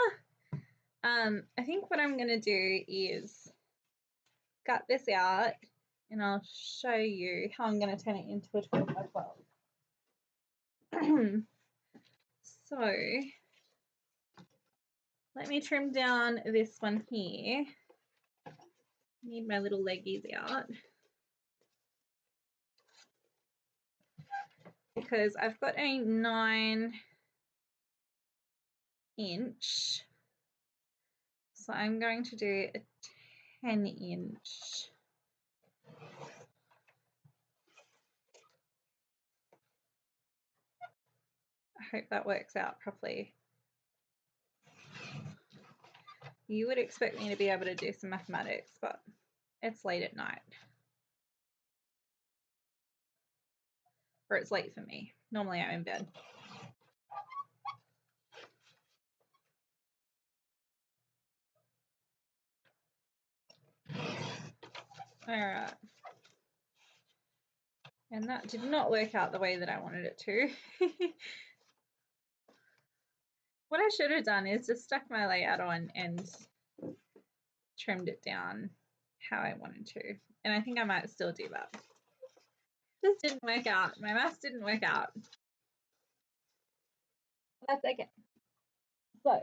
Speaker 1: I think what I'm going to do is cut this out and I'll show you how I'm going to turn it into a 12 by 12. So let me trim down this one here. Need my little leggies out because I've got a 9-inch. So I'm going to do a 10-inch. I hope that works out properly. You would expect me to be able to do some mathematics, but it's late at night. Or it's late for me. Normally I'm in bed. All right. And that did not work out the way that I wanted it to. What I should have done is just stuck my layout on and trimmed it down how I wanted to. And I think I might still do that. This didn't work out. My maths didn't work out. That's okay. So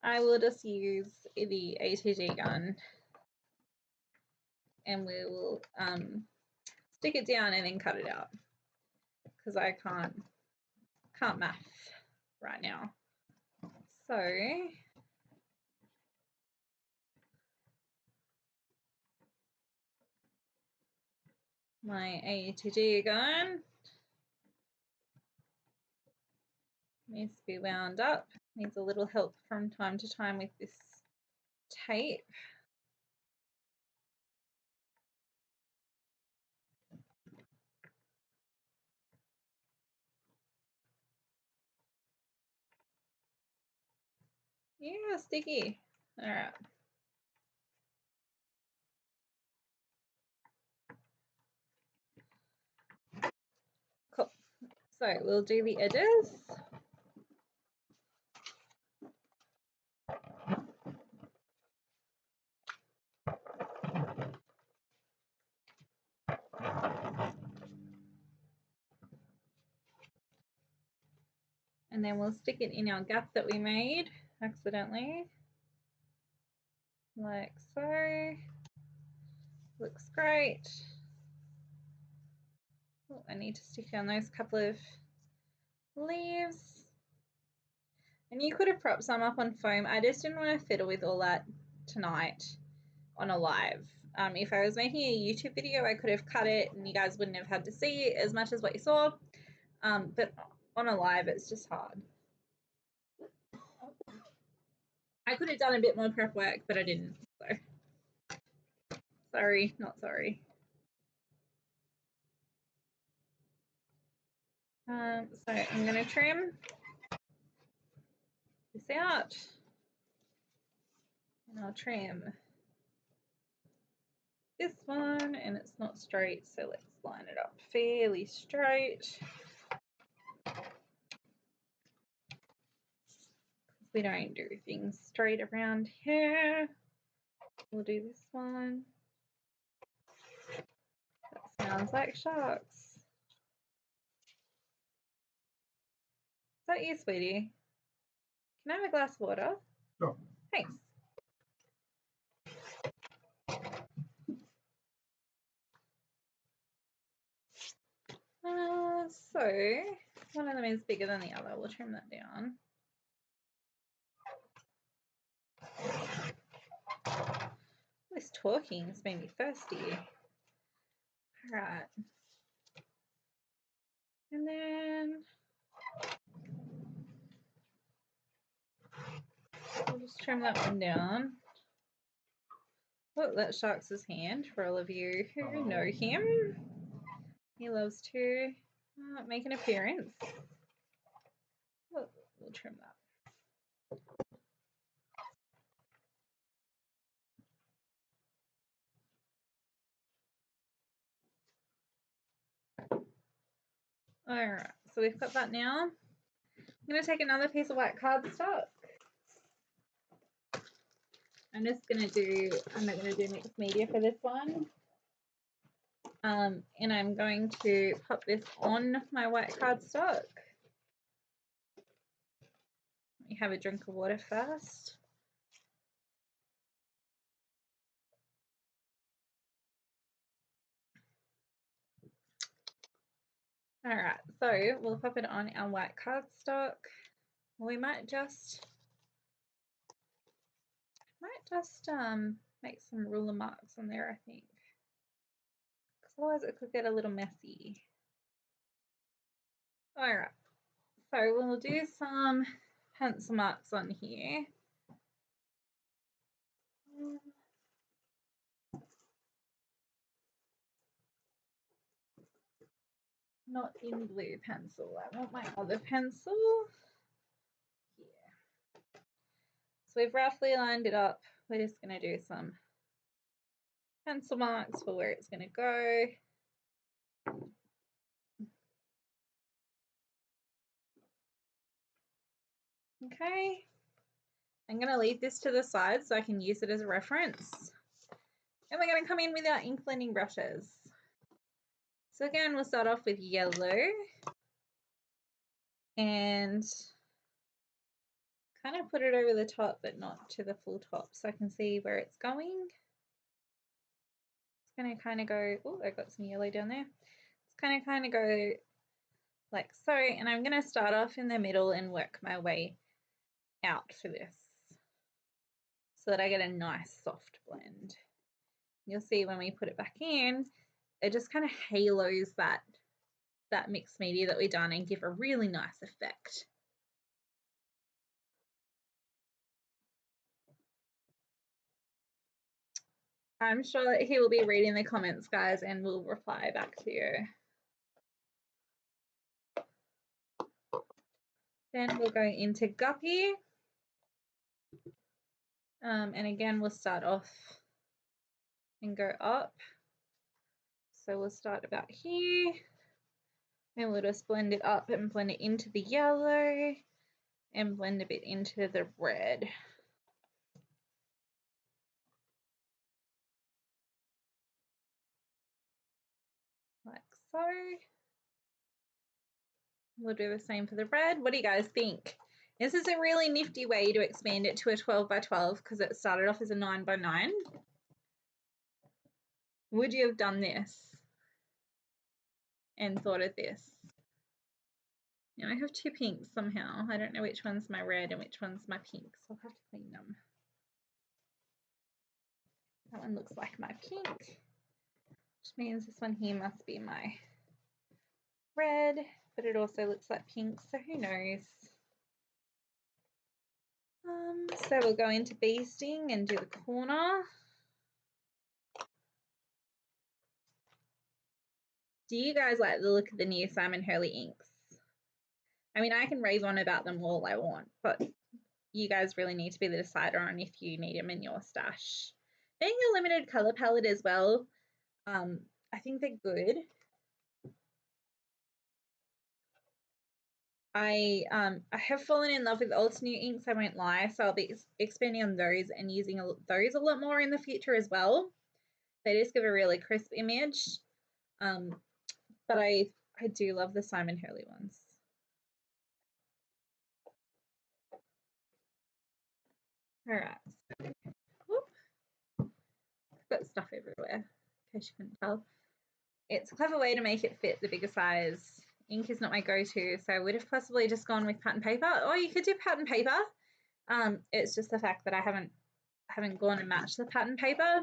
Speaker 1: I will just use the ATG gun and we will stick it down and then cut it out because I can't math right now. So my ATG gun needs to be wound up. Needs a little help from time to time with this tape. Yeah, sticky. All right. Cool. So we'll do the edges. And then we'll stick it in our gap that we made accidentally, like so. Looks great. Oh, I need to stick on those couple of leaves. And you could have propped some up on foam. I just didn't want to fiddle with all that tonight on a live. If I was making a YouTube video, I could have cut it and you guys wouldn't have had to see it as much as what you saw. But on a live, it's just hard. I could have done a bit more prep work, but I didn't. So sorry, not sorry. So I'm going to trim this out. And I'll trim this one and it's not straight, so let's line it up fairly straight. We don't do things straight around here. We'll do this one. That sounds like sharks. Is that you, sweetie? Can I have a glass of water?
Speaker 2: Sure.
Speaker 1: Thanks. So one of them is bigger than the other. We'll trim that down. This talking has made me thirsty. All right. And then we'll just trim that one down. Look, that's Sharks' hand for all of you who know him. He loves to make an appearance. Look, we'll trim that. All right, so we've got that now. I'm going to take another piece of white cardstock. I'm not going to do mixed media for this one. And I'm going to pop this on my white cardstock. Let me have a drink of water first. All right, so we'll pop it on our white cardstock. We might just make some ruler marks on there, I think, because otherwise it could get a little messy. All right, so we'll do some pencil marks on here. Not in blue pencil, I want my other pencil. Here. So we've roughly lined it up. We're just going to do some pencil marks for where it's going to go. Okay. I'm going to leave this to the side so I can use it as a reference. And we're going to come in with our ink blending brushes. So again, we'll start off with yellow and kind of put it over the top, but not to the full top, so I can see where it's going. It's going to kind of go, oh, I got some yellow down there. It's going to kind of go like so, and I'm going to start off in the middle and work my way out for this so that I get a nice soft blend. You'll see when we put it back in, it just kind of halos that mixed media that we've done and give a really nice effect. I'm sure that he will be reading the comments, guys, and will reply back to you. Then we'll go into Guppy. And again, we'll start off and go up. So we'll start about here. And we'll just blend it up and blend it into the yellow and blend a bit into the red. Like so. We'll do the same for the red. What do you guys think? This is a really nifty way to expand it to a 12 by 12 because it started off as a 9 by 9. Would you have done this and thought of this? Now I have two pinks somehow. I don't know which one's my red and which one's my pink, so I'll have to clean them. That one looks like my pink, which means this one here must be my red, but it also looks like pink, so who knows? So we'll go into bee sting and do the corner. Do you guys like the look of the new Simon Hurley inks? I mean, I can rave on about them all I want, but you guys really need to be the decider on if you need them in your stash. being a limited color palette as well, I think they're good. I have fallen in love with Ultimate inks, I won't lie, so I'll be expanding on those and using those a lot more in the future as well. They just give a really crisp image, but I do love the Simon Hurley ones. All right, whoop. I've got stuff everywhere, in case you couldn't tell. It's a clever way to make it fit the bigger size. Ink is not my go-to, so I would have possibly just gone with pattern paper, or you could do pattern paper. It's just the fact that I haven't gone and matched the pattern paper.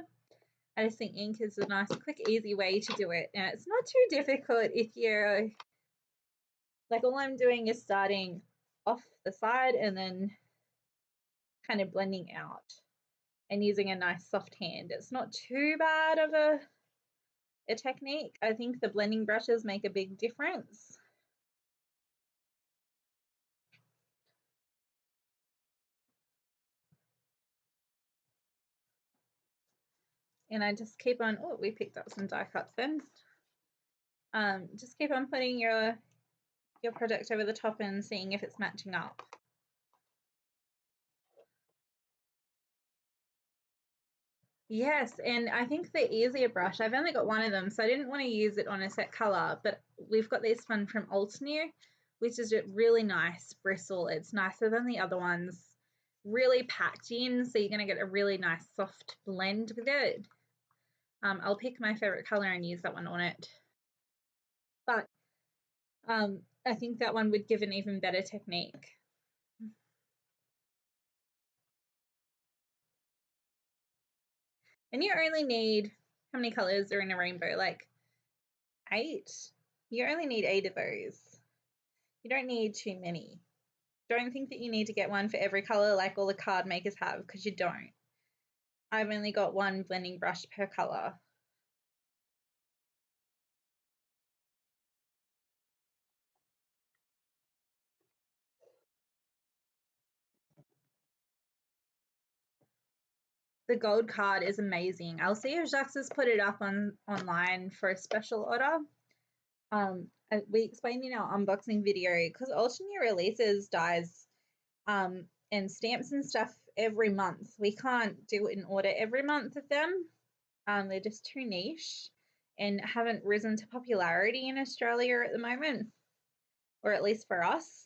Speaker 1: I just think ink is a nice, quick, easy way to do it, and it's not too difficult if you're like, all I'm doing is starting off the side and then kind of blending out and using a nice soft hand. It's not too bad of a technique. I think the blending brushes make a big difference. And I just keep on, oh, we picked up some die cuts then. Just keep on putting your product over the top and seeing if it's matching up. Yes, and I think the easier brush, I've only got one of them, so I didn't want to use it on a set color, but we've got this one from Ultimate, which is a really nice bristle. It's nicer than the other ones, really packed in, so you're going to get a really nice soft blend with it. I'll pick my favorite color and use that one on it. But I think that one would give an even better technique. And you only need, how many colors are in a rainbow? Like 8? You only need 8 of those. You don't need too many. Don't think that you need to get one for every color like all the card makers have, because you don't. I've only got one blending brush per color. The gold card is amazing. I'll see if Jacques has put it up online for a special order. We explained in our unboxing video, because Ultimate releases dies and stamps and stuff every month. We can't do an order every month of them. They're just too niche and haven't risen to popularity in Australia at the moment, or at least for us.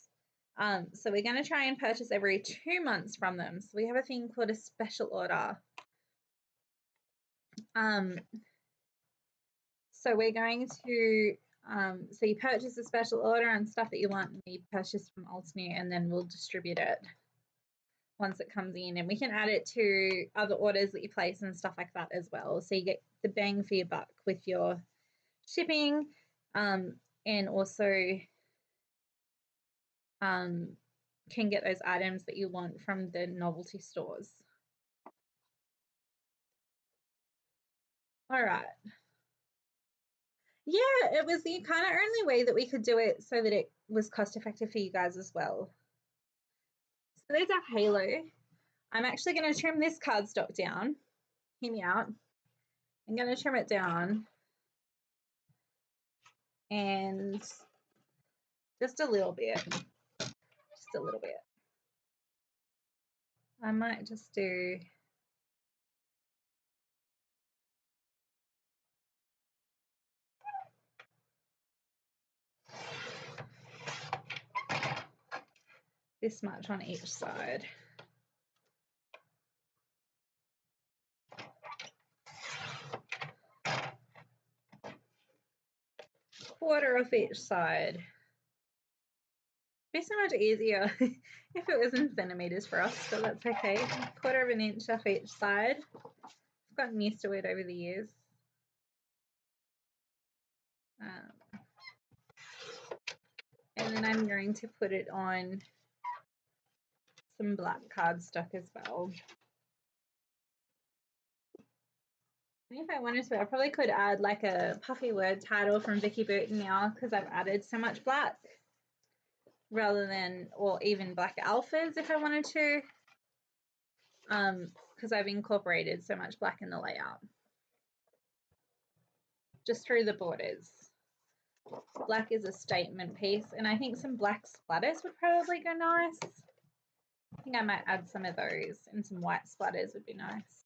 Speaker 1: So we're going to try and purchase every 2 months from them. So we have a thing called a special order. So we're going to, so you purchase a special order and stuff that you want, and you purchase from Ultimate, and then we'll distribute it once it comes in, and we can add it to other orders that you place and stuff like that as well. So you get the bang for your buck with your shipping, and also can get those items that you want from the novelty stores. All right. Yeah, it was the kind of only way that we could do it so that it was cost effective for you guys as well. So there's our halo. I'm actually going to trim this cardstock down. Hear me out. I'm going to trim it down. And just a little bit. Just a little bit. I might just do this much on each side. Quarter of each side. Be so much easier if it was in centimeters for us, but that's okay. Quarter of an inch off each side. I've gotten used to it over the years. And then I'm going to put it on some black cardstock as well. And if I wanted to, I probably could add like a puffy word title from Vicky Burton now, because I've added so much black, rather than, or even black alphas if I wanted to. because I've incorporated so much black in the layout. Just through the borders. Black is a statement piece, and I think some black splatters would probably go nice. I think I might add some of those, and some white splatters would be nice.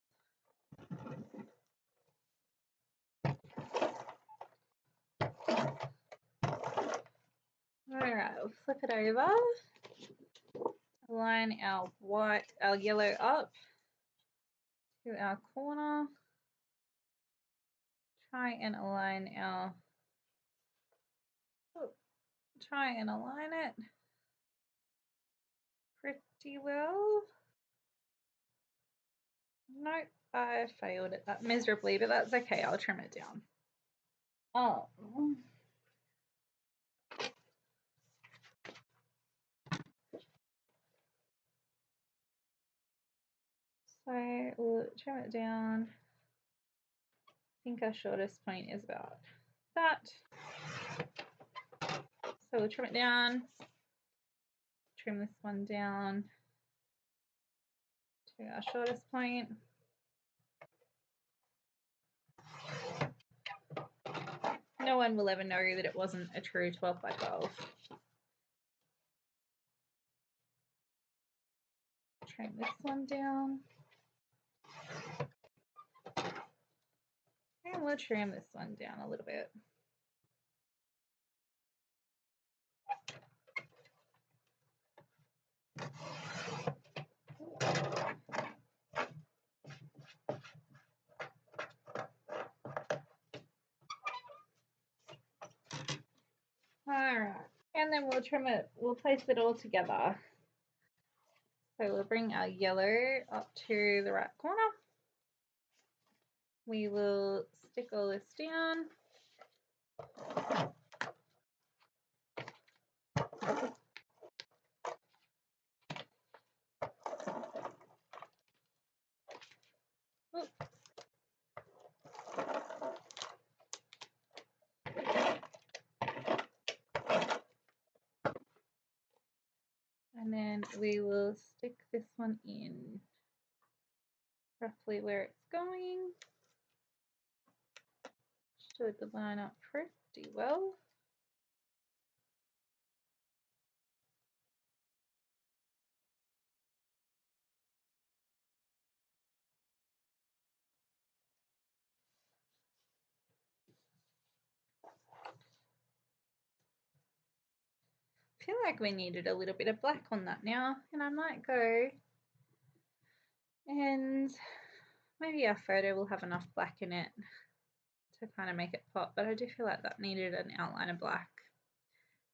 Speaker 1: All right, we'll flip it over. Line our yellow up to our corner. Try and align it pretty well. Nope, I failed at that miserably, but that's okay. I'll trim it down. Oh. So we'll trim it down. I think our shortest point is about that. So we'll trim it down. Trim this one down to our shortest point. No one will ever know that it wasn't a true 12 by 12. Trim this one down. And we'll trim this one down a little bit. All right, and then we'll trim it, we'll place it all together. So we'll bring our yellow up to the right corner. We will stick all this down. And then we will stick this one in roughly where it's going. Should line up pretty well. I feel like we needed a little bit of black on that now, and I might go and maybe our photo will have enough black in it to kind of make it pop, but I do feel like that needed an outline of black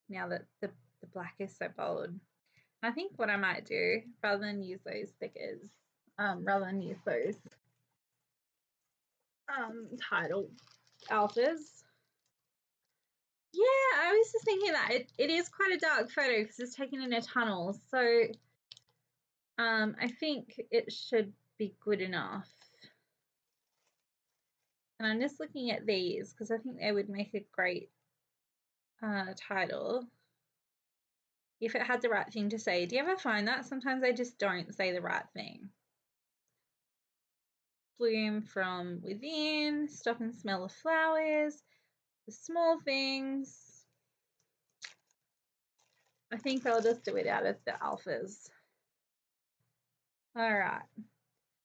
Speaker 1: now that the black is so bold. And I think what I might do, rather than use those thickers, rather than use those title alphas. Yeah, I was just thinking that it is quite a dark photo because it's taken in a tunnel. So I think it should be good enough. And I'm just looking at these because I think they would make a great title if it had the right thing to say. Do you ever find that? Sometimes they just don't say the right thing. Bloom from within, stop and smell the flowers, the small things. I think I'll just do it out of the alphas. All right.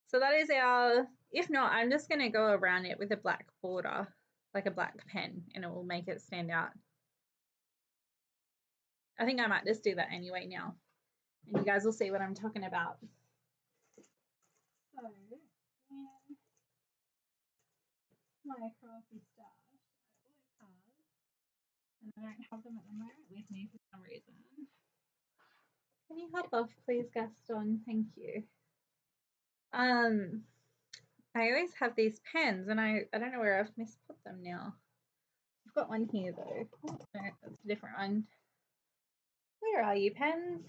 Speaker 1: So that is our, if not, I'm just going to go around it with a black border, like a black pen, and it will make it stand out. I think I might just do that anyway now, and you guys will see what I'm talking about. So, my coffee stash, I always have, and I don't have them at the moment with me for some reason. Can you hop off, please, Gaston? Thank you. I always have these pens, and I don't know where I've misput them now. I've got one here though. Oh, no, that's a different one. Where are you, pens?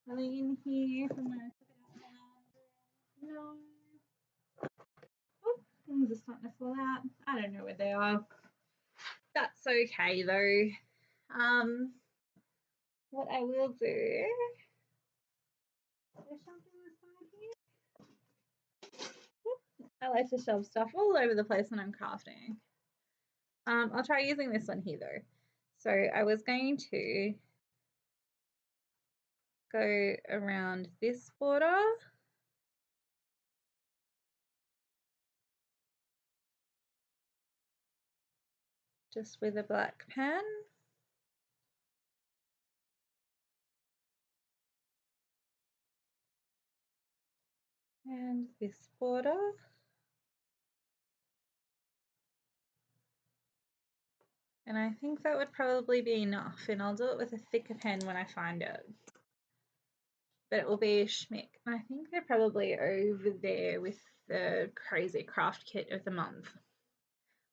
Speaker 1: Are they in here somewhere? No. Oh, things are starting to fall out. I don't know where they are. That's okay though. What I will do, there's something inside here. I like to shove stuff all over the place when I'm crafting. I'll try using this one here though. So I was going to go around this border. Just with a black pen. And this border. And I think that would probably be enough, and I'll do it with a thicker pen when I find it. But it will be a schmick. And I think they're probably over there with the crazy craft kit of the month.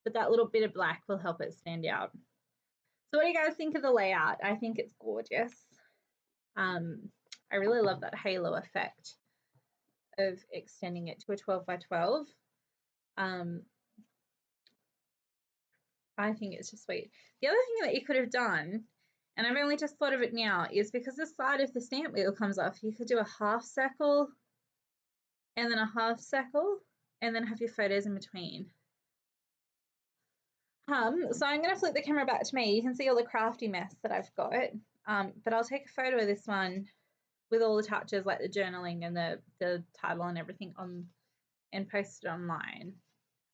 Speaker 1: But that little bit of black will help it stand out. So what do you guys think of the layout? I think it's gorgeous. I really love that halo effect of extending it to a 12 by 12. I think it's just sweet. The other thing that you could have done, and I've only just thought of it now, is because the side of the stamp wheel comes off, you could do a half circle and then a half circle and then have your photos in between. So I'm going to flip the camera back to me. You can see all the crafty mess that I've got, but I'll take a photo of this one with all the touches like the journaling and the title and everything on and post it online.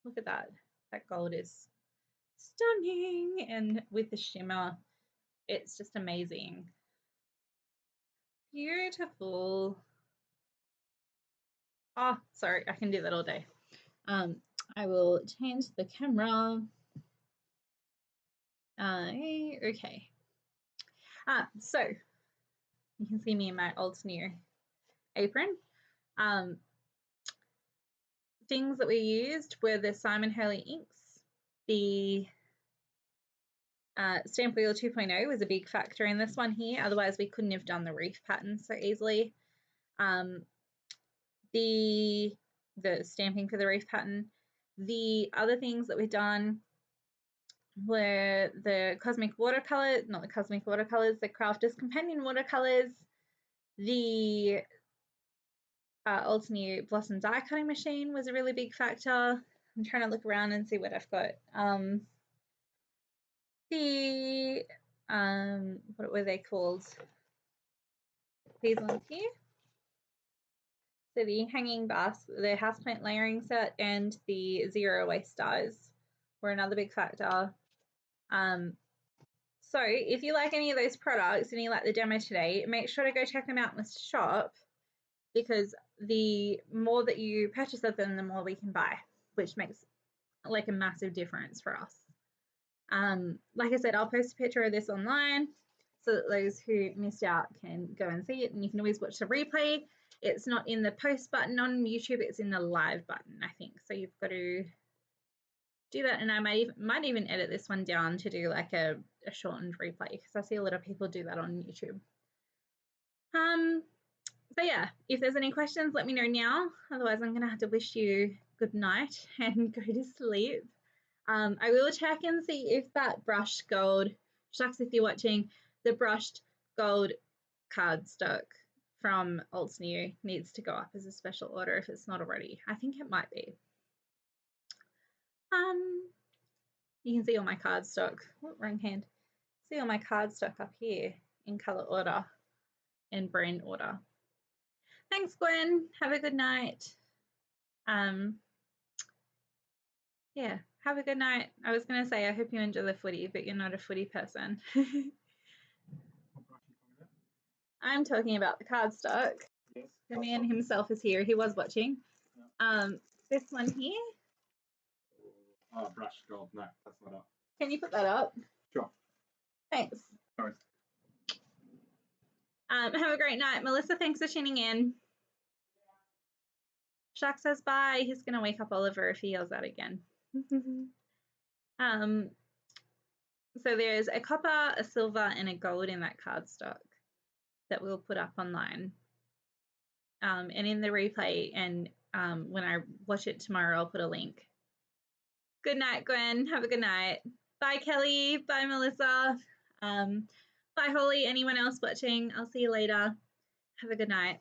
Speaker 1: Look at that. That gold is stunning, and with the shimmer, it's just amazing. Beautiful. Oh, sorry, I can do that all day. I will change the camera. Okay. So you can see me in my old sneer apron. Things that we used were the Simon Hurley inks. The Stamp Wheel 2.0 was a big factor in this one here. Otherwise, we couldn't have done the reef pattern so easily. The stamping for the reef pattern. The other things that we've done were the Cosmic Watercolor, not the Cosmic Watercolors, the Crafter's Companion Watercolors, the Altenew Blossom die cutting machine was a really big factor. I'm trying to look around and see what I've got. What were they called? These ones here. So the hanging basket, the houseplant layering set, and the zero waste dies were another big factor. So if you like any of those products and you like the demo today, make sure to go check them out in the shop, because the more that you purchase of them, the more we can buy, which makes like a massive difference for us. Like I said, I'll post a picture of this online so that those who missed out can go and see it, and you can always watch the replay. It's not in the post button on YouTube, it's in the live button, I think. So you've got to do that, and I might even edit this one down to do like a shortened replay, because I see a lot of people do that on YouTube. So yeah, if there's any questions, let me know now. Otherwise, I'm gonna have to wish you good night and go to sleep. I will check and see if that brushed gold, shucks if you're watching, the brushed gold cardstock from Altenew needs to go up as a special order if it's not already. I think it might be. You can see all my cardstock. Oh, wrong hand. See all my cardstock up here in color order and brand order. Thanks, Gwen. Have a good night. Yeah, have a good night. I was going to say I hope you enjoy the footy, but you're not a footy person. I'm talking about the cardstock. Yes. The man himself is here. He was watching. Yeah. This one here.
Speaker 2: Oh, brush gold. No, that's not up.
Speaker 1: Can you put that up?
Speaker 2: Sure.
Speaker 1: Thanks.
Speaker 2: Sorry.
Speaker 1: Have a great night. Melissa, thanks for tuning in. Shaq says bye. He's going to wake up Oliver if he yells that again. So there's a copper, a silver, and a gold in that cardstock that we'll put up online. And in the replay, and when I watch it tomorrow, I'll put a link. Good night, Gwen. Have a good night. Bye, Kelly. Bye, Melissa. Bye, Holly. Anyone else watching? I'll see you later. Have a good night.